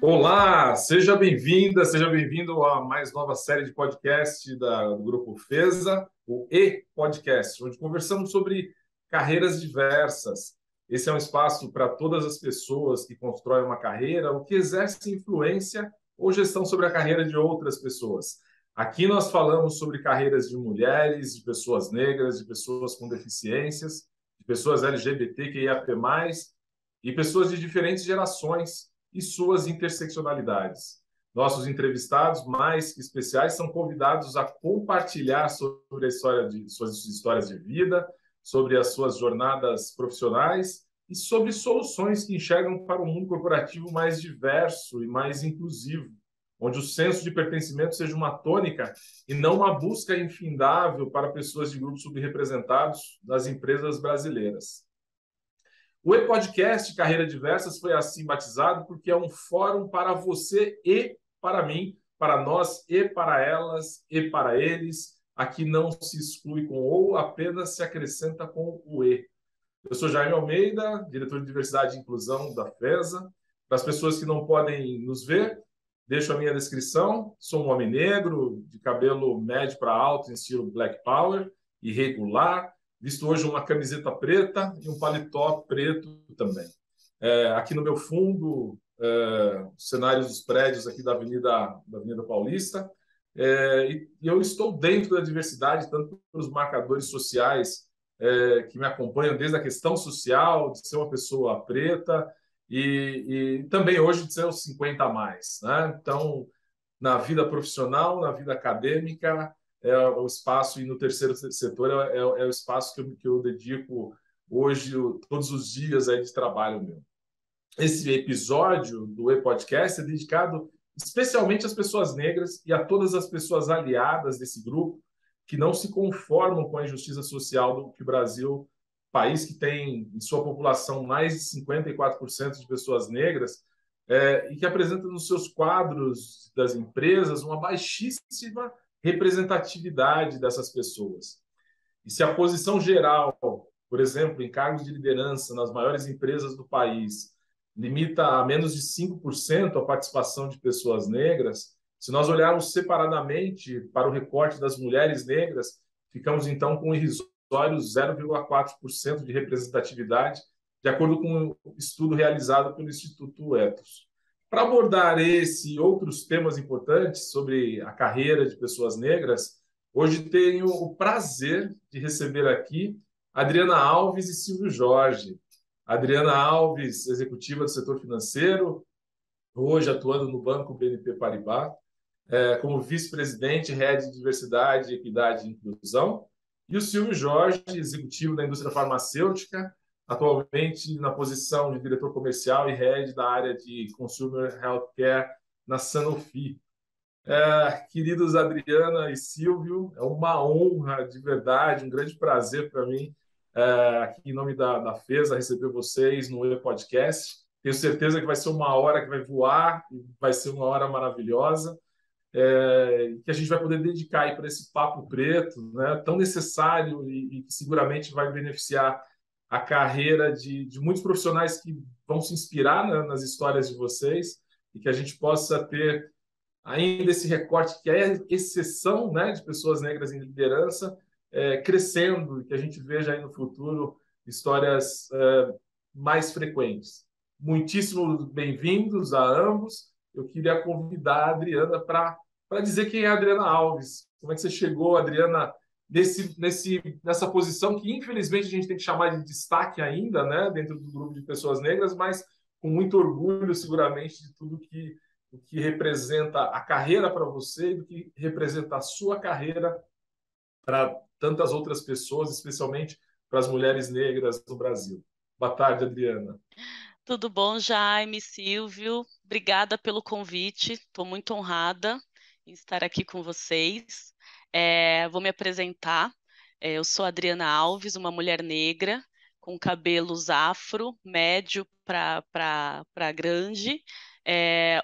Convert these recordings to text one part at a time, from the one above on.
Olá, seja bem-vinda, seja bem-vindo a mais nova série de podcast do Grupo FESA, o E-Podcast, onde conversamos sobre carreiras diversas. Esse é um espaço para todas as pessoas que constroem uma carreira ou que exercem influência ou gestão sobre a carreira de outras pessoas. Aqui nós falamos sobre carreiras de mulheres, de pessoas negras, de pessoas com deficiências, de pessoas LGBTQIAP+, e pessoas de diferentes gerações e suas interseccionalidades. Nossos entrevistados mais especiais são convidados a compartilhar sobre suas histórias de vida, sobre as suas jornadas profissionais e sobre soluções que enxergam para um mundo corporativo mais diverso e mais inclusivo, onde o senso de pertencimento seja uma tônica e não uma busca infindável para pessoas de grupos subrepresentados das empresas brasileiras. O E-Podcast Carreira Diversas foi assim batizado porque é um fórum para você e para mim, para nós e para elas e para eles. Aqui não se exclui com ou, apenas se acrescenta com o E. Eu sou Jaime Almeida, diretor de Diversidade e Inclusão da FESA. Para as pessoas que não podem nos ver, deixo a minha descrição. Sou um homem negro, de cabelo médio para alto, em estilo Black Power, irregular. Visto hoje uma camiseta preta e um paletó preto também. Aqui no meu fundo, cenários dos prédios aqui da Avenida Paulista. E eu estou dentro da diversidade, tanto pelos marcadores sociais que me acompanham desde a questão social, de ser uma pessoa preta, e também hoje de ser os 50 a mais, né? Então, na vida profissional, na vida acadêmica, é o espaço, e no terceiro setor é o espaço que eu dedico hoje, todos os dias aí de trabalho meu. Esse episódio do E-Podcast é dedicado especialmente às pessoas negras e a todas as pessoas aliadas desse grupo que não se conformam com a injustiça social do que o Brasil, país que tem em sua população mais de 54% de pessoas negras, e que apresenta nos seus quadros das empresas uma baixíssima representatividade dessas pessoas. E se a posição geral, por exemplo, em cargos de liderança nas maiores empresas do país, limita a menos de 5% a participação de pessoas negras, se nós olharmos separadamente para o recorte das mulheres negras, ficamos então com um irrisório 0,4% de representatividade, de acordo com um estudo realizado pelo Instituto Ethos. Para abordar esse e outros temas importantes sobre a carreira de pessoas negras, hoje tenho o prazer de receber aqui Adriana Alves e Silvio Jorge. Adriana Alves, executiva do setor financeiro, hoje atuando no Banco BNP Paribas, como vice-presidente, head de diversidade, equidade e inclusão. E o Silvio Jorge, executivo da indústria farmacêutica, atualmente na posição de diretor comercial e head da área de Consumer Healthcare na Sanofi. Queridos Adriana e Silvio, é uma honra de verdade, um grande prazer para mim, aqui em nome da FESA, receber vocês no E-Podcast. Tenho certeza que vai ser uma hora que vai voar, vai ser uma hora maravilhosa, que a gente vai poder dedicar para esse papo preto, né, tão necessário e que seguramente vai beneficiar a carreira de muitos profissionais que vão se inspirar, né, nas histórias de vocês, e que a gente possa ter ainda esse recorte que é exceção, né, de pessoas negras em liderança, crescendo, e que a gente veja aí no futuro histórias mais frequentes. Muitíssimo bem-vindos a ambos. Eu queria convidar a Adriana para dizer quem é a Adriana Alves. Como é que você chegou, Adriana, nessa posição que, infelizmente, a gente tem que chamar de destaque ainda, né, dentro do grupo de pessoas negras, mas com muito orgulho, seguramente, de tudo o que representa a carreira para você e do que representa a sua carreira para tantas outras pessoas, especialmente para as mulheres negras no Brasil. Boa tarde, Adriana. Tudo bom, Jaime, Silvio? Obrigada pelo convite. Estou muito honrada em estar aqui com vocês. Vou me apresentar. Eu sou Adriana Alves, uma mulher negra com cabelos afro, médio para grande.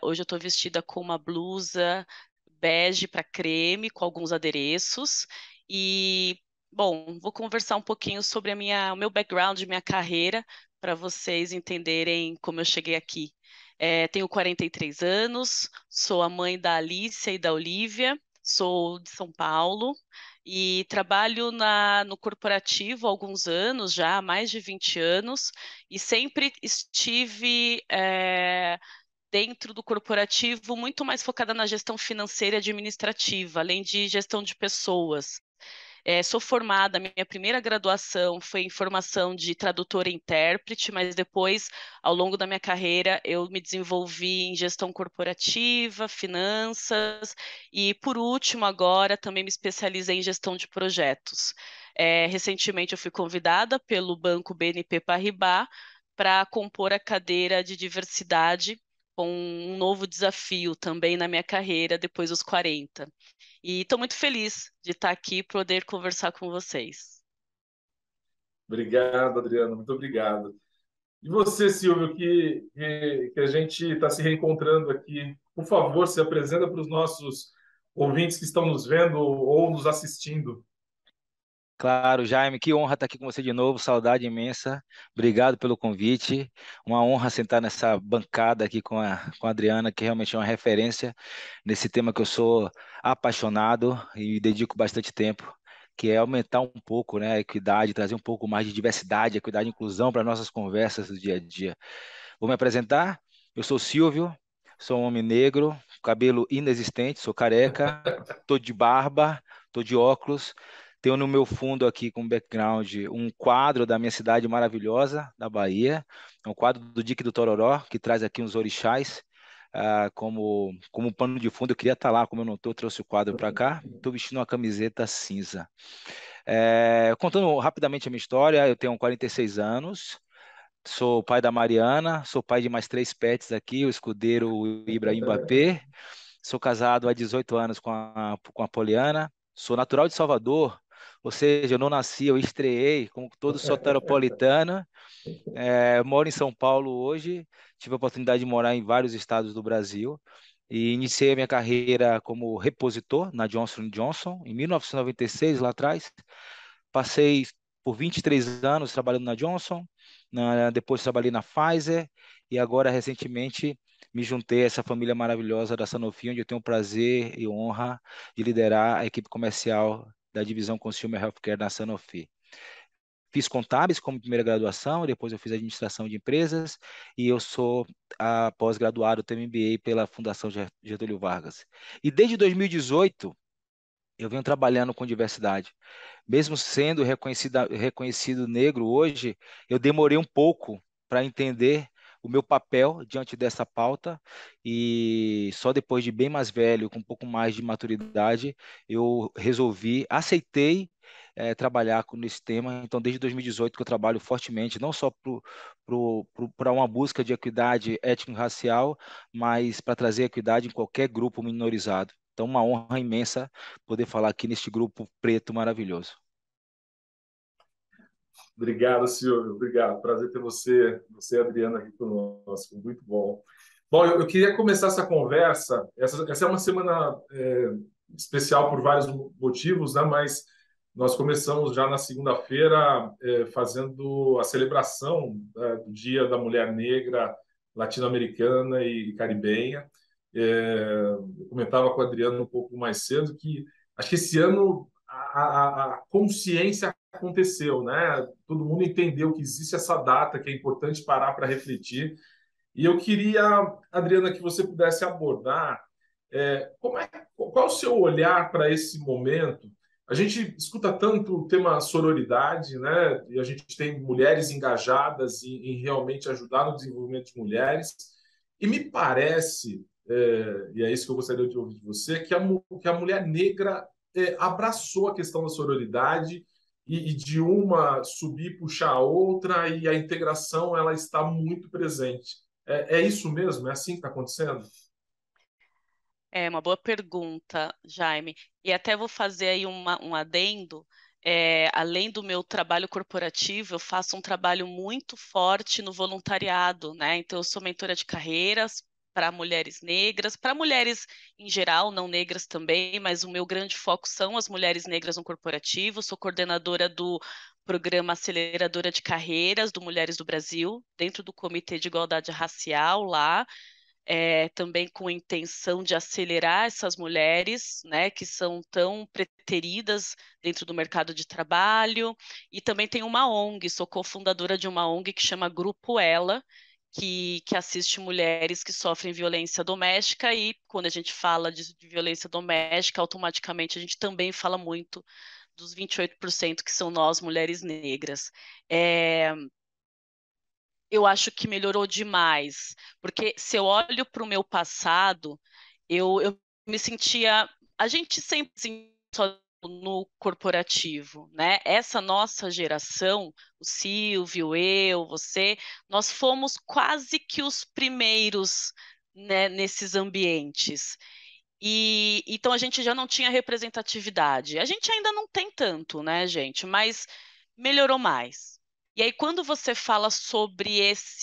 Hoje eu estou vestida com uma blusa bege para creme, com alguns adereços. E Bom, vou conversar um pouquinho sobre o meu background, minha carreira, para vocês entenderem como eu cheguei aqui. Tenho 43 anos, sou a mãe da Alicia e da Olivia, sou de São Paulo e trabalho no corporativo há alguns anos já, há mais de 20 anos, e sempre estive dentro do corporativo muito mais focada na gestão financeira e administrativa, além de gestão de pessoas. Sou formada, minha primeira graduação foi em formação de tradutora e intérprete, mas depois, ao longo da minha carreira, eu me desenvolvi em gestão corporativa, finanças e, por último, agora também me especializei em gestão de projetos. Recentemente, eu fui convidada pelo Banco BNP Paribas para compor a cadeira de diversidade, com um novo desafio também na minha carreira depois dos 40. E estou muito feliz de estar aqui e poder conversar com vocês. Obrigado, Adriano, muito obrigado. E você, Silvio, que a gente está se reencontrando aqui, por favor, se apresenta para os nossos ouvintes que estão nos vendo ou nos assistindo. Claro, Jaime, que honra estar aqui com você de novo, saudade imensa. Obrigado pelo convite. Uma honra sentar nessa bancada aqui com a Adriana, que realmente é uma referência nesse tema que eu sou apaixonado e dedico bastante tempo, que é aumentar um pouco, né, a equidade, trazer um pouco mais de diversidade, equidade e inclusão para nossas conversas do dia a dia. Vou me apresentar. Eu sou Silvio, sou um homem negro, cabelo inexistente, sou careca, tô de barba, tô de óculos. Tenho no meu fundo aqui com background um quadro da minha cidade maravilhosa, da Bahia. É um quadro do Dique do Tororó, que traz aqui uns orixás como pano de fundo. Eu queria estar lá, como eu não estou, trouxe o quadro para cá. Estou vestindo uma camiseta cinza. Contando rapidamente a minha história, eu tenho 46 anos. Sou pai da Mariana, sou pai de mais três pets aqui, o escudeiro o Ibrahim Mbappé. Sou casado há 18 anos com a Poliana. Sou natural de Salvador, ou seja, eu não nasci, eu estreiei como todo soteropolitano. Moro em São Paulo hoje, tive a oportunidade de morar em vários estados do Brasil e iniciei a minha carreira como repositor na Johnson Johnson em 1996, lá atrás. Passei por 23 anos trabalhando na Johnson, depois trabalhei na Pfizer e agora, recentemente, me juntei a essa família maravilhosa da Sanofi, onde eu tenho o prazer e honra de liderar a equipe comercial da divisão Consumer Healthcare da Sanofi. Fiz contábeis como primeira graduação, depois eu fiz administração de empresas e eu sou pós-graduado, tenho MBA pela Fundação Getúlio Vargas. E desde 2018, eu venho trabalhando com diversidade. Mesmo sendo reconhecido negro hoje, eu demorei um pouco para entender o meu papel diante dessa pauta e só depois de bem mais velho, com um pouco mais de maturidade, eu aceitei trabalhar nesse tema. Então, desde 2018 que eu trabalho fortemente, não só para uma busca de equidade étnico-racial, mas para trazer equidade em qualquer grupo minorizado. Então, uma honra imensa poder falar aqui neste grupo preto maravilhoso. Obrigado, Silvio. Obrigado. Prazer ter você e a Adriana aqui conosco. Muito bom. Bom, eu queria começar essa conversa. Essa é uma semana especial por vários motivos, né? Mas nós começamos já na segunda-feira fazendo a celebração do Dia da Mulher Negra Latino-Americana e Caribenha. Eu comentava com a Adriana um pouco mais cedo que acho que esse ano a consciência aconteceu, né? Todo mundo entendeu que existe essa data, que é importante parar para refletir. E eu queria, Adriana, que você pudesse abordar qual é o seu olhar para esse momento. A gente escuta tanto o tema sororidade, né? E a gente tem mulheres engajadas em realmente ajudar no desenvolvimento de mulheres. E me parece, e é isso que eu gostaria de ouvir de você, que a mulher negra abraçou a questão da sororidade e de uma subir, puxar a outra, e a integração ela está muito presente. É isso mesmo? É assim que está acontecendo? É uma boa pergunta, Jaime. E até vou fazer aí um adendo. Além do meu trabalho corporativo, eu faço um trabalho muito forte no voluntariado, né? Então, eu sou mentora de carreiras para mulheres negras, para mulheres em geral, não negras também, mas o meu grande foco são as mulheres negras no corporativo. Sou coordenadora do programa Aceleradora de Carreiras do Mulheres do Brasil, dentro do Comitê de Igualdade Racial lá, também com a intenção de acelerar essas mulheres, né, que são tão preteridas dentro do mercado de trabalho. E também tem uma ONG, sou cofundadora de uma ONG que chama Grupo Ela, que assiste mulheres que sofrem violência doméstica, e quando a gente fala de violência doméstica, automaticamente a gente também fala muito dos 28% que são nós, mulheres negras. Eu acho que melhorou demais, porque se eu olho para o meu passado, eu me sentia. A gente sempre se sentia só no corporativo, né? Essa nossa geração, o Silvio, eu, você, nós fomos quase que os primeiros, né, nesses ambientes. E então a gente já não tinha representatividade. A gente ainda não tem tanto, né, gente? Mas melhorou mais. E aí, quando você fala sobre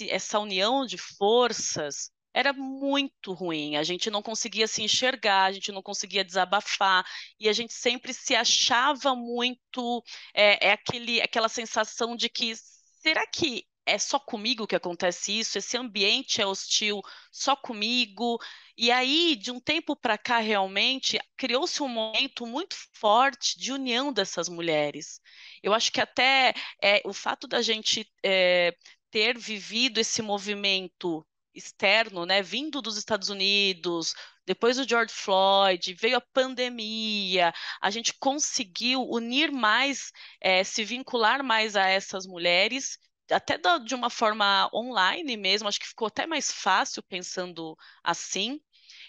essa união de forças, era muito ruim. A gente não conseguia se enxergar, a gente não conseguia desabafar, e a gente sempre se achava muito. Aquela sensação de que será que é só comigo que acontece isso? Esse ambiente é hostil só comigo? E aí, de um tempo para cá, realmente criou-se um momento muito forte de união dessas mulheres. Eu acho que até o fato da gente ter vivido esse movimento externo, né, vindo dos Estados Unidos, depois do George Floyd, veio a pandemia, a gente conseguiu unir mais, se vincular mais a essas mulheres, até de uma forma online mesmo, acho que ficou até mais fácil pensando assim.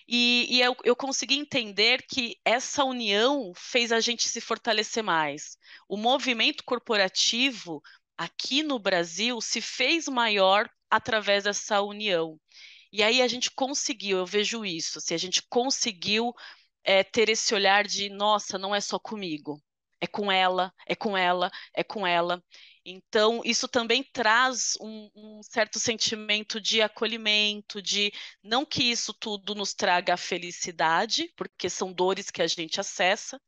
E eu consegui entender que essa união fez a gente se fortalecer mais. O movimento corporativo aqui no Brasil se fez maior através dessa união. E aí a gente conseguiu, eu vejo isso, se a gente conseguiu ter esse olhar de, nossa, não é só comigo, é com ela, é com ela, é com ela. Então, isso também traz um certo sentimento de acolhimento, de não que isso tudo nos traga a felicidade, porque são dores que a gente acessa,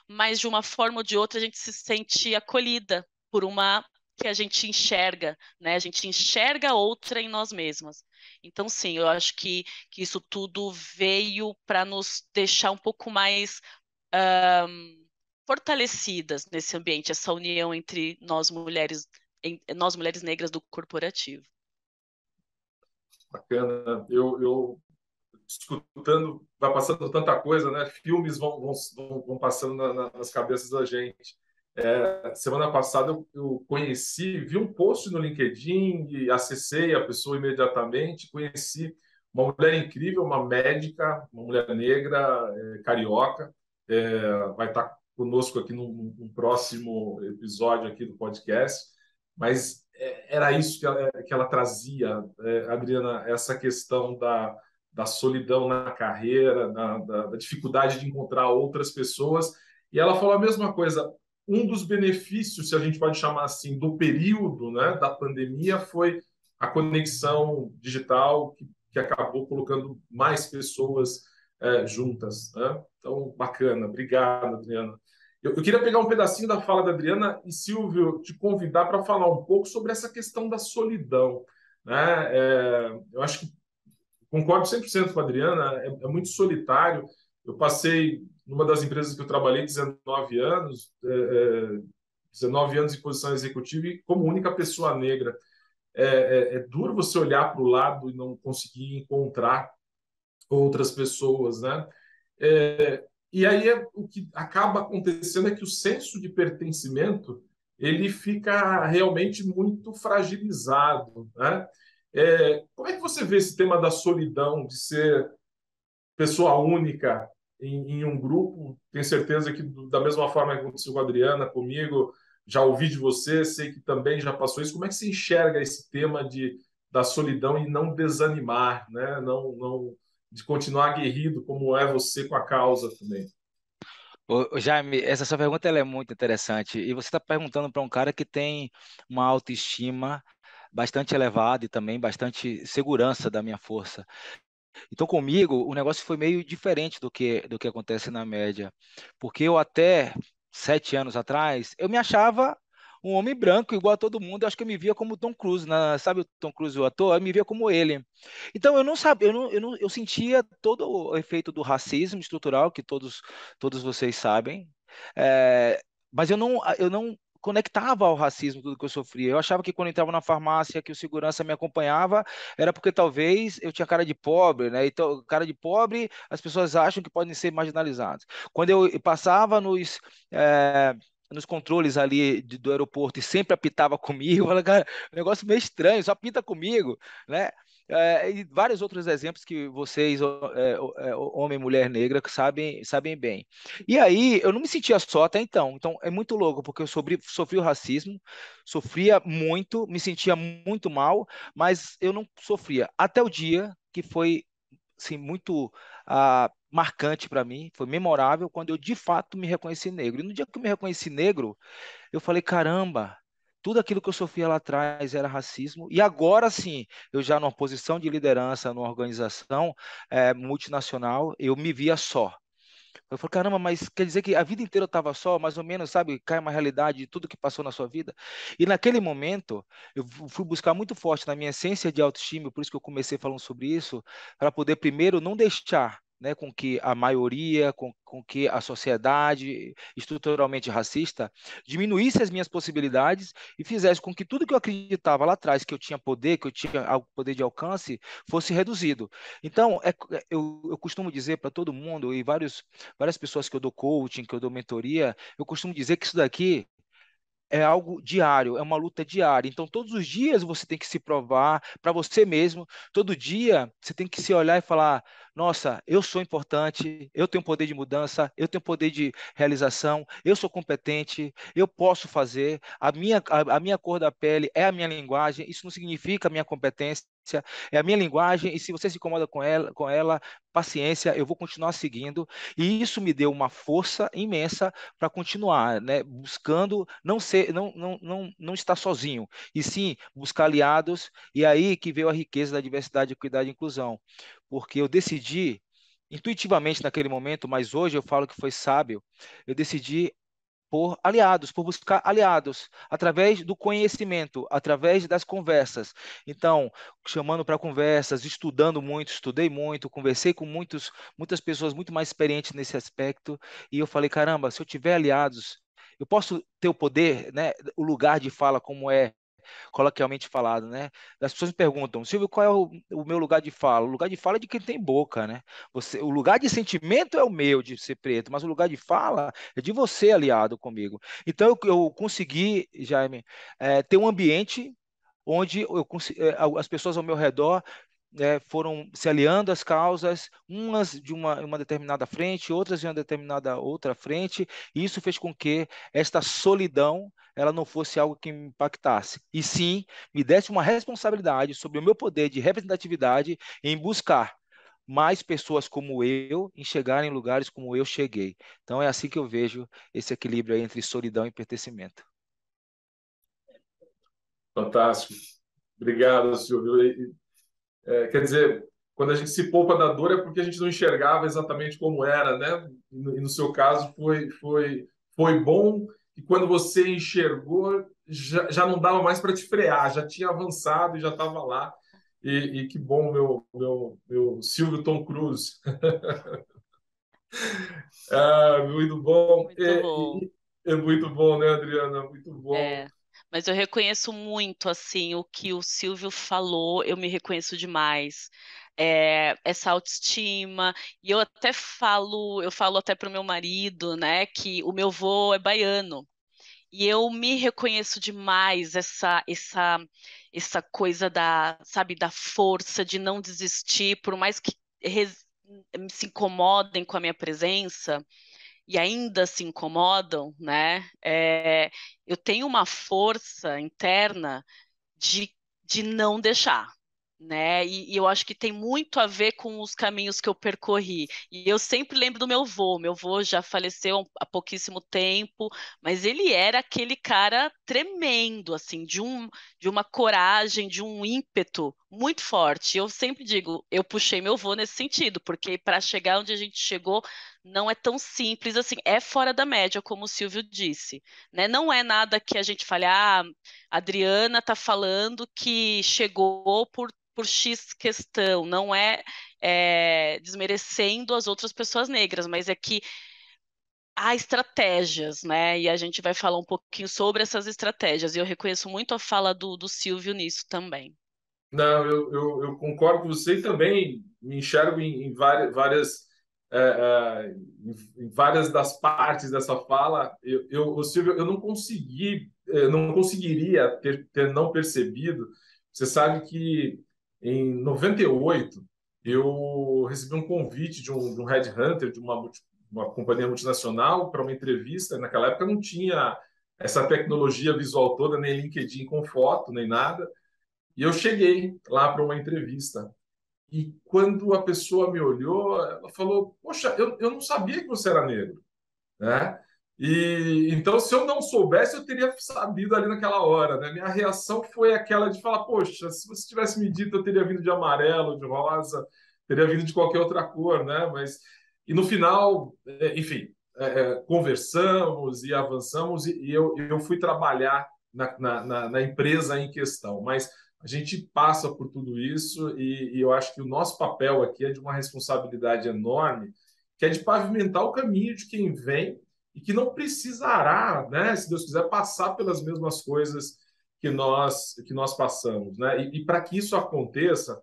mas de uma forma ou de outra a gente se sente acolhida por uma que a gente enxerga, né? A gente enxerga outra em nós mesmas. Então, sim, eu acho que isso tudo veio para nos deixar um pouco mais fortalecidas nesse ambiente, essa união entre nós mulheres negras do corporativo. Bacana. Eu escutando, vai passando tanta coisa, né? Filmes vão passando nas cabeças da gente. Semana passada eu conheci, vi um post no LinkedIn e acessei a pessoa imediatamente. Conheci uma mulher incrível, uma médica, uma mulher negra, carioca. Vai estar conosco aqui num próximo episódio aqui do podcast. Mas era isso que ela trazia, Adriana, essa questão da solidão na carreira, da dificuldade de encontrar outras pessoas. E ela falou a mesma coisa. Um dos benefícios, se a gente pode chamar assim, do período, né, da pandemia foi a conexão digital que acabou colocando mais pessoas juntas. Né? Então, bacana. Obrigado, Adriana. Eu queria pegar um pedacinho da fala da Adriana e, Silvio, te convidar para falar um pouco sobre essa questão da solidão. Né? Eu acho que concordo 100% com a Adriana, é muito solitário. Eu passei, numa das empresas que eu trabalhei, 19 anos, 19 anos em posição executiva e como única pessoa negra. É duro você olhar para o lado e não conseguir encontrar outras pessoas, né? E aí o que acaba acontecendo é que o senso de pertencimento ele fica realmente muito fragilizado, né? Como é que você vê esse tema da solidão, de ser pessoa única em um grupo? Tenho certeza que, da mesma forma que aconteceu com a Adriana, comigo, já ouvi de você, sei que também já passou isso. Como é que você enxerga esse tema da solidão e não desanimar, né? Não, de continuar aguerrido como é você com a causa também? Ô, Jaime, essa sua pergunta ela é muito interessante. E você está perguntando para um cara que tem uma autoestima bastante elevada e também bastante segurança da minha força. Então, comigo, o negócio foi meio diferente do que acontece na média. Porque eu até 7 anos atrás, eu me achava um homem branco igual a todo mundo. Eu acho que eu me via como Tom Cruise, sabe o Tom Cruise, o ator? Eu me via como ele. Então, eu não sabia, eu sentia todo o efeito do racismo estrutural, que todos vocês sabem. É, mas eu não conectava ao racismo tudo que eu sofria. Eu achava que quando eu entrava na farmácia, que o segurança me acompanhava, era porque talvez eu tinha cara de pobre, né? Então, cara de pobre, as pessoas acham que podem ser marginalizados. Quando eu passava eh, nos controles ali do aeroporto e sempre apitava comigo, eu falava, cara, um negócio meio estranho, só apita comigo, né? E vários outros exemplos que vocês, homem e mulher negra, que sabem bem. E aí, eu não me sentia só até então. Então, é muito louco, porque eu sofri o racismo, sofria muito, me sentia muito mal, mas eu não sofria. Até o dia que foi assim, muito marcante para mim, foi memorável, quando eu de fato me reconheci negro. E no dia que eu me reconheci negro, eu falei, caramba, tudo aquilo que eu sofria lá atrás era racismo, e agora sim, eu já numa posição de liderança, numa organização multinacional, eu me via só. Eu falei, caramba, mas quer dizer que a vida inteira eu estava só, mais ou menos, sabe? Cai uma realidade de tudo que passou na sua vida. E naquele momento, eu fui buscar muito forte na minha essência de autoestima, por isso que eu comecei falando sobre isso, para poder primeiro não deixar, né, com que a maioria, com que a sociedade estruturalmente racista diminuísse as minhas possibilidades e fizesse com que tudo que eu acreditava lá atrás, que eu tinha poder, que eu tinha poder de alcance, fosse reduzido. Então, eu costumo dizer para todo mundo, e várias pessoas que eu dou coaching, que eu dou mentoria, eu costumo dizer que isso daqui é algo diário, é uma luta diária. Então, todos os dias você tem que se provar para você mesmo. Todo dia você tem que se olhar e falar: nossa, eu sou importante, eu tenho poder de mudança, eu tenho poder de realização, eu sou competente, eu posso fazer. A minha cor da pele é a minha linguagem. Isso não significa a minha competência. É a minha linguagem, e se você se incomoda com ela, paciência, eu vou continuar seguindo. E isso me deu uma força imensa para continuar, né, buscando não estar sozinho, e sim buscar aliados, e aí que veio a riqueza da diversidade, equidade e inclusão, porque eu decidi intuitivamente naquele momento, mas hoje eu falo que foi sábio, eu decidi por aliados, por buscar aliados, através do conhecimento, através das conversas. Então, chamando para conversas, estudando muito, estudei muito, conversei com muitas pessoas muito mais experientes nesse aspecto, e eu falei, caramba, se eu tiver aliados, eu posso ter o poder, né, o lugar de fala como é coloquialmente falado, né? As pessoas me perguntam, Silvio, qual é o meu lugar de fala? O lugar de fala é de quem tem boca, né? O lugar de sentimento é o meu, de ser preto, mas o lugar de fala é de você, aliado comigo. Então, eu consegui, Jaime, ter um ambiente onde as pessoas ao meu redor foram se aliando às causas, umas de uma determinada frente, outras de uma determinada outra frente, e isso fez com que esta solidão ela não fosse algo que me impactasse, e sim me desse uma responsabilidade sobre o meu poder de representatividade em buscar mais pessoas como eu em chegar em lugares como eu cheguei. Então é assim que eu vejo esse equilíbrio aí entre solidão e pertencimento. Fantástico. Obrigado, Silvio. Quer dizer, quando a gente se poupa da dor é porque a gente não enxergava exatamente como era, né? E no seu caso foi bom, e quando você enxergou, já não dava mais para te frear, já tinha avançado e já estava lá. E que bom, meu Silvio Tom Cruise. Muito bom. Muito bom. É muito bom, né, Adriana? Muito bom. É, mas eu reconheço muito, assim, o que o Silvio falou, eu me reconheço demais. Essa autoestima, e eu falo até para o meu marido, né, que o meu vô é baiano, e eu me reconheço demais essa coisa sabe, da força de não desistir, por mais que se incomodem com a minha presença, e ainda se incomodam, né? Eu tenho uma força interna de, de não deixar, né? E eu acho que tem muito a ver com os caminhos que eu percorri. E eu sempre lembro do meu vô. Meu vô já faleceu há pouquíssimo tempo, mas ele era aquele cara tremendo, assim, de uma coragem, de um ímpeto muito forte. Eu sempre digo, eu puxei meu voo nesse sentido, porque para chegar onde a gente chegou não é tão simples assim, é fora da média, como o Silvio disse, né? Não é nada que a gente fale, a Adriana está falando que chegou por X questão, não é, desmerecendo as outras pessoas negras, mas é que há estratégias, né? E a gente vai falar um pouquinho sobre essas estratégias. E eu reconheço muito a fala do Silvio nisso também. Não, eu concordo com você e também me enxergo em em várias das partes dessa fala. Ô, Silvio, eu não consegui, não conseguiria ter não percebido. Você sabe que em 98 eu recebi um convite de um headhunter, uma companhia multinacional, para uma entrevista. Naquela época não tinha essa tecnologia visual toda, nem LinkedIn com foto, nem nada. E eu cheguei lá para uma entrevista. E quando a pessoa me olhou, ela falou: Poxa, eu não sabia que você era negro, né? E então, se eu não soubesse, eu teria sabido ali naquela hora, né? Minha reação foi aquela de falar: Poxa, se você tivesse me dito, eu teria vindo de amarelo, de rosa, teria vindo de qualquer outra cor, né? Mas e no final, enfim, conversamos e avançamos e eu fui trabalhar na empresa em questão. Mas a gente passa por tudo isso e eu acho que o nosso papel aqui é de uma responsabilidade enorme, que é de pavimentar o caminho de quem vem e que não precisará, né, se Deus quiser, passar pelas mesmas coisas que nós passamos, né? E para que isso aconteça,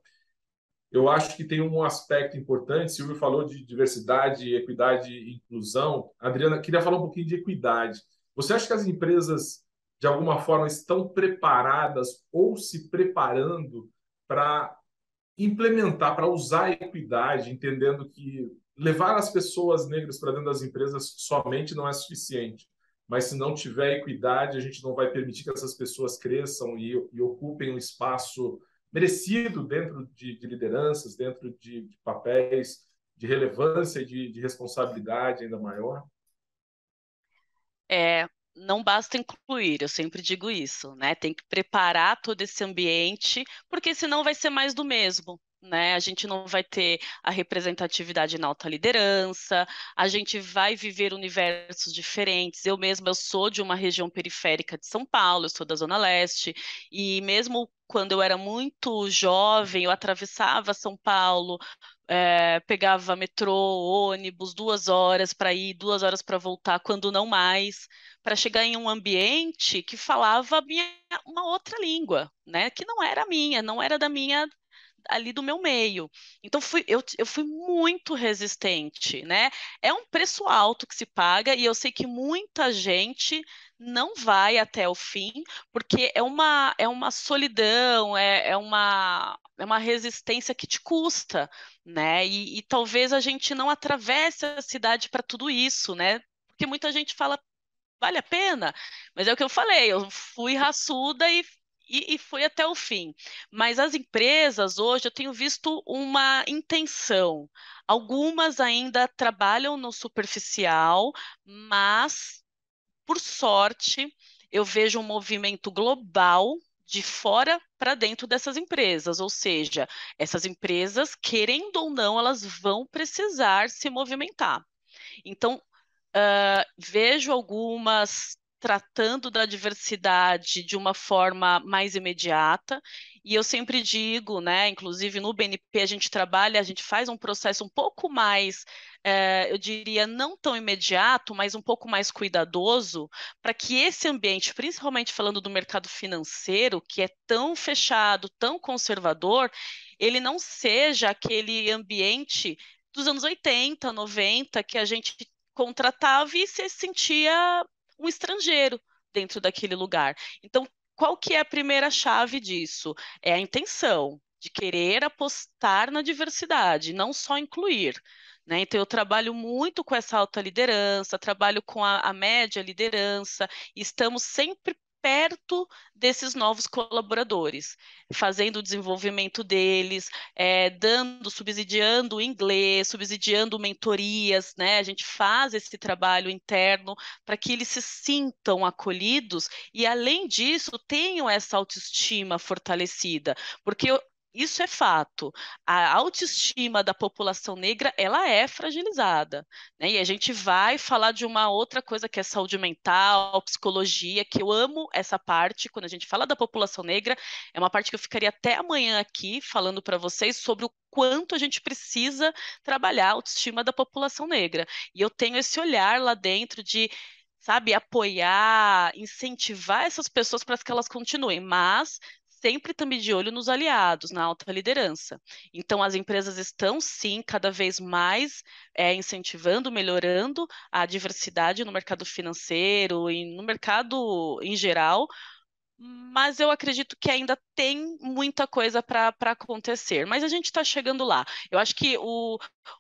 eu acho que tem um aspecto importante. Silvio falou de diversidade, equidade e inclusão. Adriana, queria falar um pouquinho de equidade. Você acha que as empresas, de alguma forma, estão preparadas ou se preparando para implementar, para usar a equidade, entendendo que levar as pessoas negras para dentro das empresas somente não é suficiente? Mas se não tiver equidade, a gente não vai permitir que essas pessoas cresçam e ocupem um espaço merecido dentro de lideranças, dentro de papéis de relevância e de responsabilidade ainda maior. Não basta incluir, eu sempre digo isso, né? Tem que preparar todo esse ambiente, porque senão vai ser mais do mesmo. Né? A gente não vai ter a representatividade na alta liderança, a gente vai viver universos diferentes. Eu mesma eu sou de uma região periférica de São Paulo, eu sou da Zona Leste, e mesmo quando eu era muito jovem, eu atravessava São Paulo, pegava metrô, ônibus, 2 horas para ir, 2 horas para voltar, quando não mais, para chegar em um ambiente que falava uma outra língua, né? Que não era a minha, não era da minha ali do meu meio. Então eu fui muito resistente, né? É um preço alto que se paga e eu sei que muita gente não vai até o fim, porque é uma solidão, é uma resistência que te custa, né? E talvez a gente não atravesse a cidade para tudo isso, né? Porque muita gente fala, vale a pena? Mas é o que eu falei, eu fui raçuda e fui até o fim. Mas as empresas hoje eu tenho visto uma intenção. Algumas ainda trabalham no superficial, mas, por sorte, eu vejo um movimento global de fora para dentro dessas empresas, ou seja, essas empresas, querendo ou não, elas vão precisar se movimentar. Então, vejo algumas tratando da diversidade de uma forma mais imediata, e eu sempre digo, né, inclusive no BNP a gente trabalha, a gente faz um processo um pouco mais, eu diria, não tão imediato, mas um pouco mais cuidadoso, para que esse ambiente, principalmente falando do mercado financeiro, que é tão fechado, tão conservador, ele não seja aquele ambiente dos anos 80, 90, que a gente contratava e se sentia um estrangeiro dentro daquele lugar. Então, qual que é a primeira chave disso? É a intenção de querer apostar na diversidade, não só incluir. Né? Então, eu trabalho muito com essa alta liderança, trabalho com a média liderança, e estamos sempre perto desses novos colaboradores, fazendo o desenvolvimento deles, subsidiando o inglês, subsidiando mentorias, né? A gente faz esse trabalho interno para que eles se sintam acolhidos e, além disso, tenham essa autoestima fortalecida, porque Isso é fato. A autoestima da população negra, ela é fragilizada, né? E a gente vai falar de uma outra coisa que é saúde mental, psicologia, que eu amo essa parte. Quando a gente fala da população negra, é uma parte que eu ficaria até amanhã aqui falando para vocês sobre o quanto a gente precisa trabalhar a autoestima da população negra. E eu tenho esse olhar lá dentro de, sabe, apoiar, incentivar essas pessoas para que elas continuem, mas sempre também de olho nos aliados, na alta liderança. Então, as empresas estão, sim, cada vez mais incentivando, melhorando a diversidade no mercado financeiro e no mercado em geral, mas eu acredito que ainda tem muita coisa para acontecer. Mas a gente está chegando lá. Eu acho que o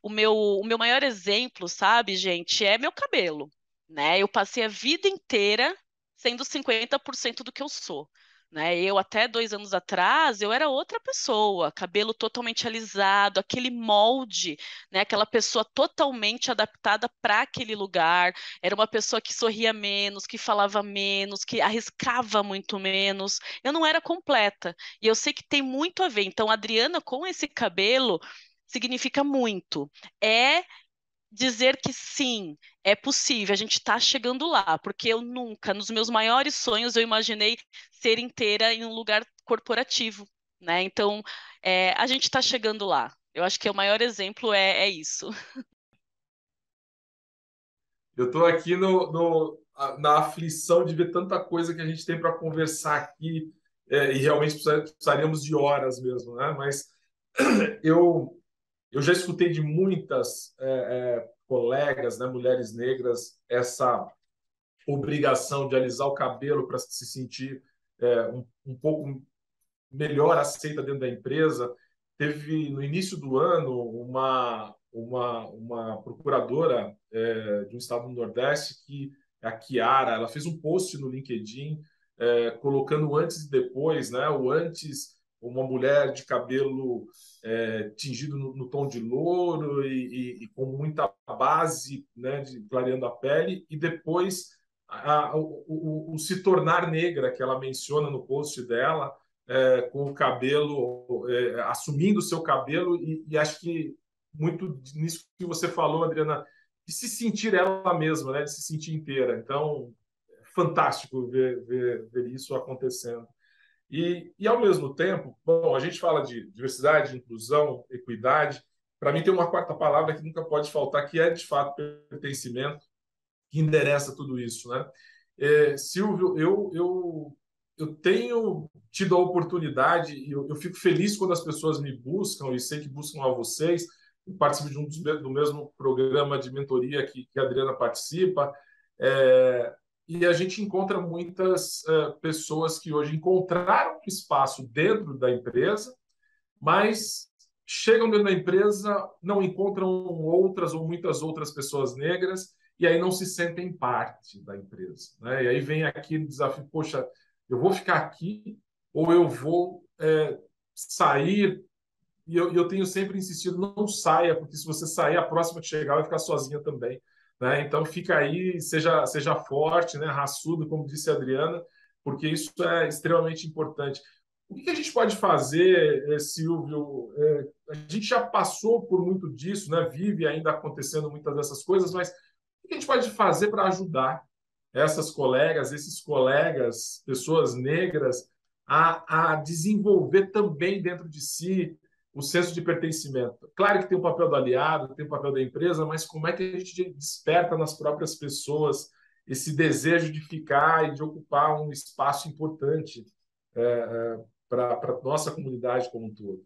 meu maior exemplo, sabe, gente, é meu cabelo, né? Eu passei a vida inteira sendo 50% do que eu sou. Né? Eu, até 2 anos atrás, eu era outra pessoa, cabelo totalmente alisado, aquele molde, né? Aquela pessoa totalmente adaptada para aquele lugar. Era uma pessoa que sorria menos, que falava menos, que arriscava muito menos. Eu não era completa. E eu sei que tem muito a ver. Então, a Adriana, com esse cabelo, significa muito. É dizer que sim, é possível, a gente está chegando lá, porque eu nunca, nos meus maiores sonhos, eu imaginei ser inteira em um lugar corporativo, né? Então, a gente está chegando lá. Eu acho que o maior exemplo é isso. Eu estou aqui na aflição de ver tanta coisa que a gente tem para conversar aqui, e realmente precisaríamos de horas mesmo, né? Mas eu, eu já escutei de muitas colegas, né, mulheres negras, essa obrigação de alisar o cabelo para se sentir um pouco melhor aceita dentro da empresa. Teve, no início do ano, uma procuradora de um estado do Nordeste, que é a Kiara, ela fez um post no LinkedIn colocando o antes e depois, né? O antes, uma mulher de cabelo tingido no tom de louro e com muita base, né, clareando a pele, e depois o se tornar negra, que ela menciona no post dela, com o cabelo, assumindo o seu cabelo, e acho que muito nisso que você falou, Adriana, de se sentir ela mesma, né, de se sentir inteira. Então, é fantástico ver isso acontecendo. Ao mesmo tempo, bom, a gente fala de diversidade, inclusão, equidade. Para mim, tem uma quarta palavra que nunca pode faltar, que é, de fato, pertencimento, que endereça tudo isso, né? Silvio, eu tenho tido a oportunidade, e eu fico feliz quando as pessoas me buscam, e sei que buscam a vocês. Eu participo do mesmo programa de mentoria que a Adriana participa, e a gente encontra muitas pessoas que hoje encontraram um espaço dentro da empresa, mas chegam dentro da empresa, não encontram outras ou muitas outras pessoas negras, e aí não se sentem parte da empresa, né? E aí vem aquele desafio: poxa, eu vou ficar aqui ou eu vou sair? E eu tenho sempre insistido: não saia, porque se você sair, a próxima que chegar vai ficar sozinha também, né? Então fica aí, seja forte, né? Raçudo, como disse a Adriana, porque isso é extremamente importante. O que a gente pode fazer, Silvio? A gente já passou por muito disso, né? Vive ainda acontecendo muitas dessas coisas, mas o que a gente pode fazer para ajudar essas colegas, esses colegas, pessoas negras, a desenvolver também dentro de si o senso de pertencimento? Claro que tem o papel do aliado, tem o papel da empresa, mas como é que a gente desperta nas próprias pessoas esse desejo de ficar e de ocupar um espaço importante para a nossa comunidade como um todo?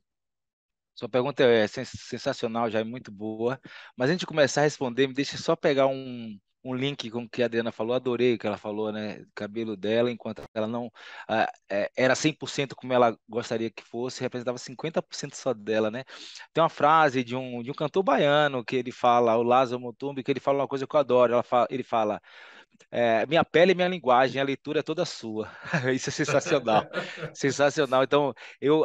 Sua pergunta é sensacional, já é muito boa. Mas antes de começar a responder, me deixa só pegar um link com o que a Adriana falou. Adorei o que ela falou, né? O cabelo dela, enquanto ela não era 100% como ela gostaria que fosse, representava 50% só dela, né? Tem uma frase de um cantor baiano que ele fala, o Lázaro Mutumbi, que ele fala uma coisa que eu adoro. Ele fala: minha pele e minha linguagem, a leitura é toda sua. Isso é sensacional, sensacional. Então, eu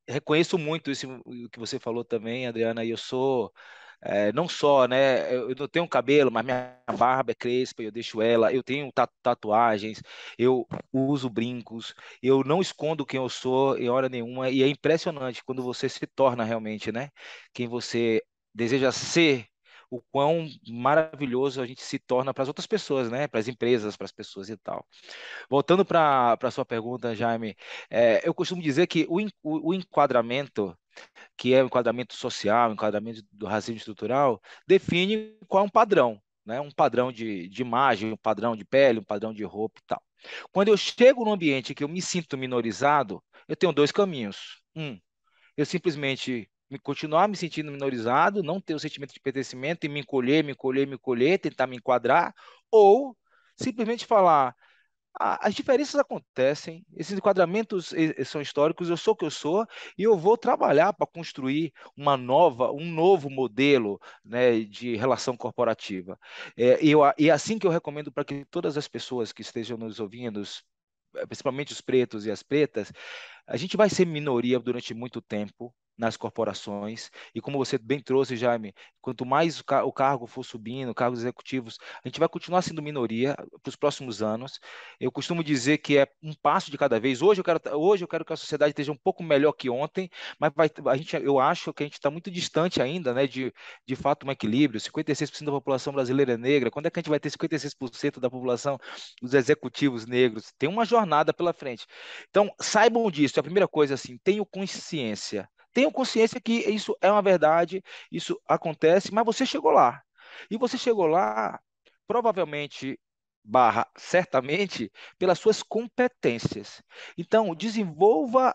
reconheço muito isso que você falou também, Adriana, e eu sou não só, né, eu não tenho cabelo, mas minha barba é crespa, eu deixo ela, eu tenho tatuagens, eu uso brincos, eu não escondo quem eu sou em hora nenhuma, e é impressionante quando você se torna realmente, né, quem você deseja ser, o quão maravilhoso a gente se torna para as outras pessoas, né, para as empresas, para as pessoas e tal. Voltando para a sua pergunta, Jaime, eu costumo dizer que o enquadramento, que é o enquadramento social, o enquadramento do racismo estrutural, define qual é um padrão, né? Um padrão de imagem, um padrão de pele, um padrão de roupa e tal. Quando eu chego num ambiente que eu me sinto minorizado, eu tenho dois caminhos. Eu simplesmente continuar me sentindo minorizado, não ter o sentimento de pertencimento e me encolher, me encolher, me encolher, tentar me enquadrar, ou simplesmente falar, as diferenças acontecem, esses enquadramentos são históricos, eu sou o que eu sou e eu vou trabalhar para construir um novo modelo, né, de relação corporativa. E é assim que eu recomendo para que todas as pessoas que estejam nos ouvindo, principalmente os pretos e as pretas, a gente vai ser minoria durante muito tempo nas corporações, e como você bem trouxe, Jaime, quanto mais o cargo for subindo, cargos executivos, a gente vai continuar sendo minoria para os próximos anos. Eu costumo dizer que é um passo de cada vez. Hoje eu quero que a sociedade esteja um pouco melhor que ontem, mas eu acho que a gente está muito distante ainda, né, de fato um equilíbrio. 56% da população brasileira é negra. Quando é que a gente vai ter 56% da população dos executivos negros? Tem uma jornada pela frente. Então, saibam disso. A primeira coisa, assim, tenham consciência. Tenham consciência que isso é uma verdade, isso acontece, mas você chegou lá. E você chegou lá, provavelmente, barra, certamente, pelas suas competências. Então, desenvolva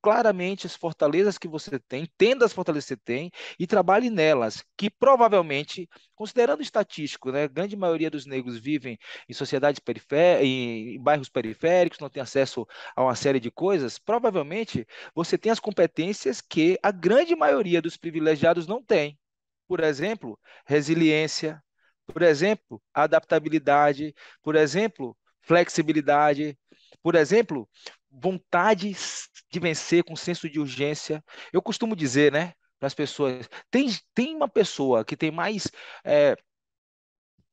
claramente as fortalezas que você tem, entenda as fortalezas que você tem e trabalhe nelas, que provavelmente, considerando o estatístico, né, a grande maioria dos negros vivem em sociedades periféricas, em bairros periféricos, não tem acesso a uma série de coisas, provavelmente você tem as competências que a grande maioria dos privilegiados não tem. Por exemplo, resiliência, por exemplo, adaptabilidade, por exemplo, flexibilidade, por exemplo, vontade de vencer com senso de urgência. Eu costumo dizer, né, para as pessoas, tem uma pessoa que tem mais é,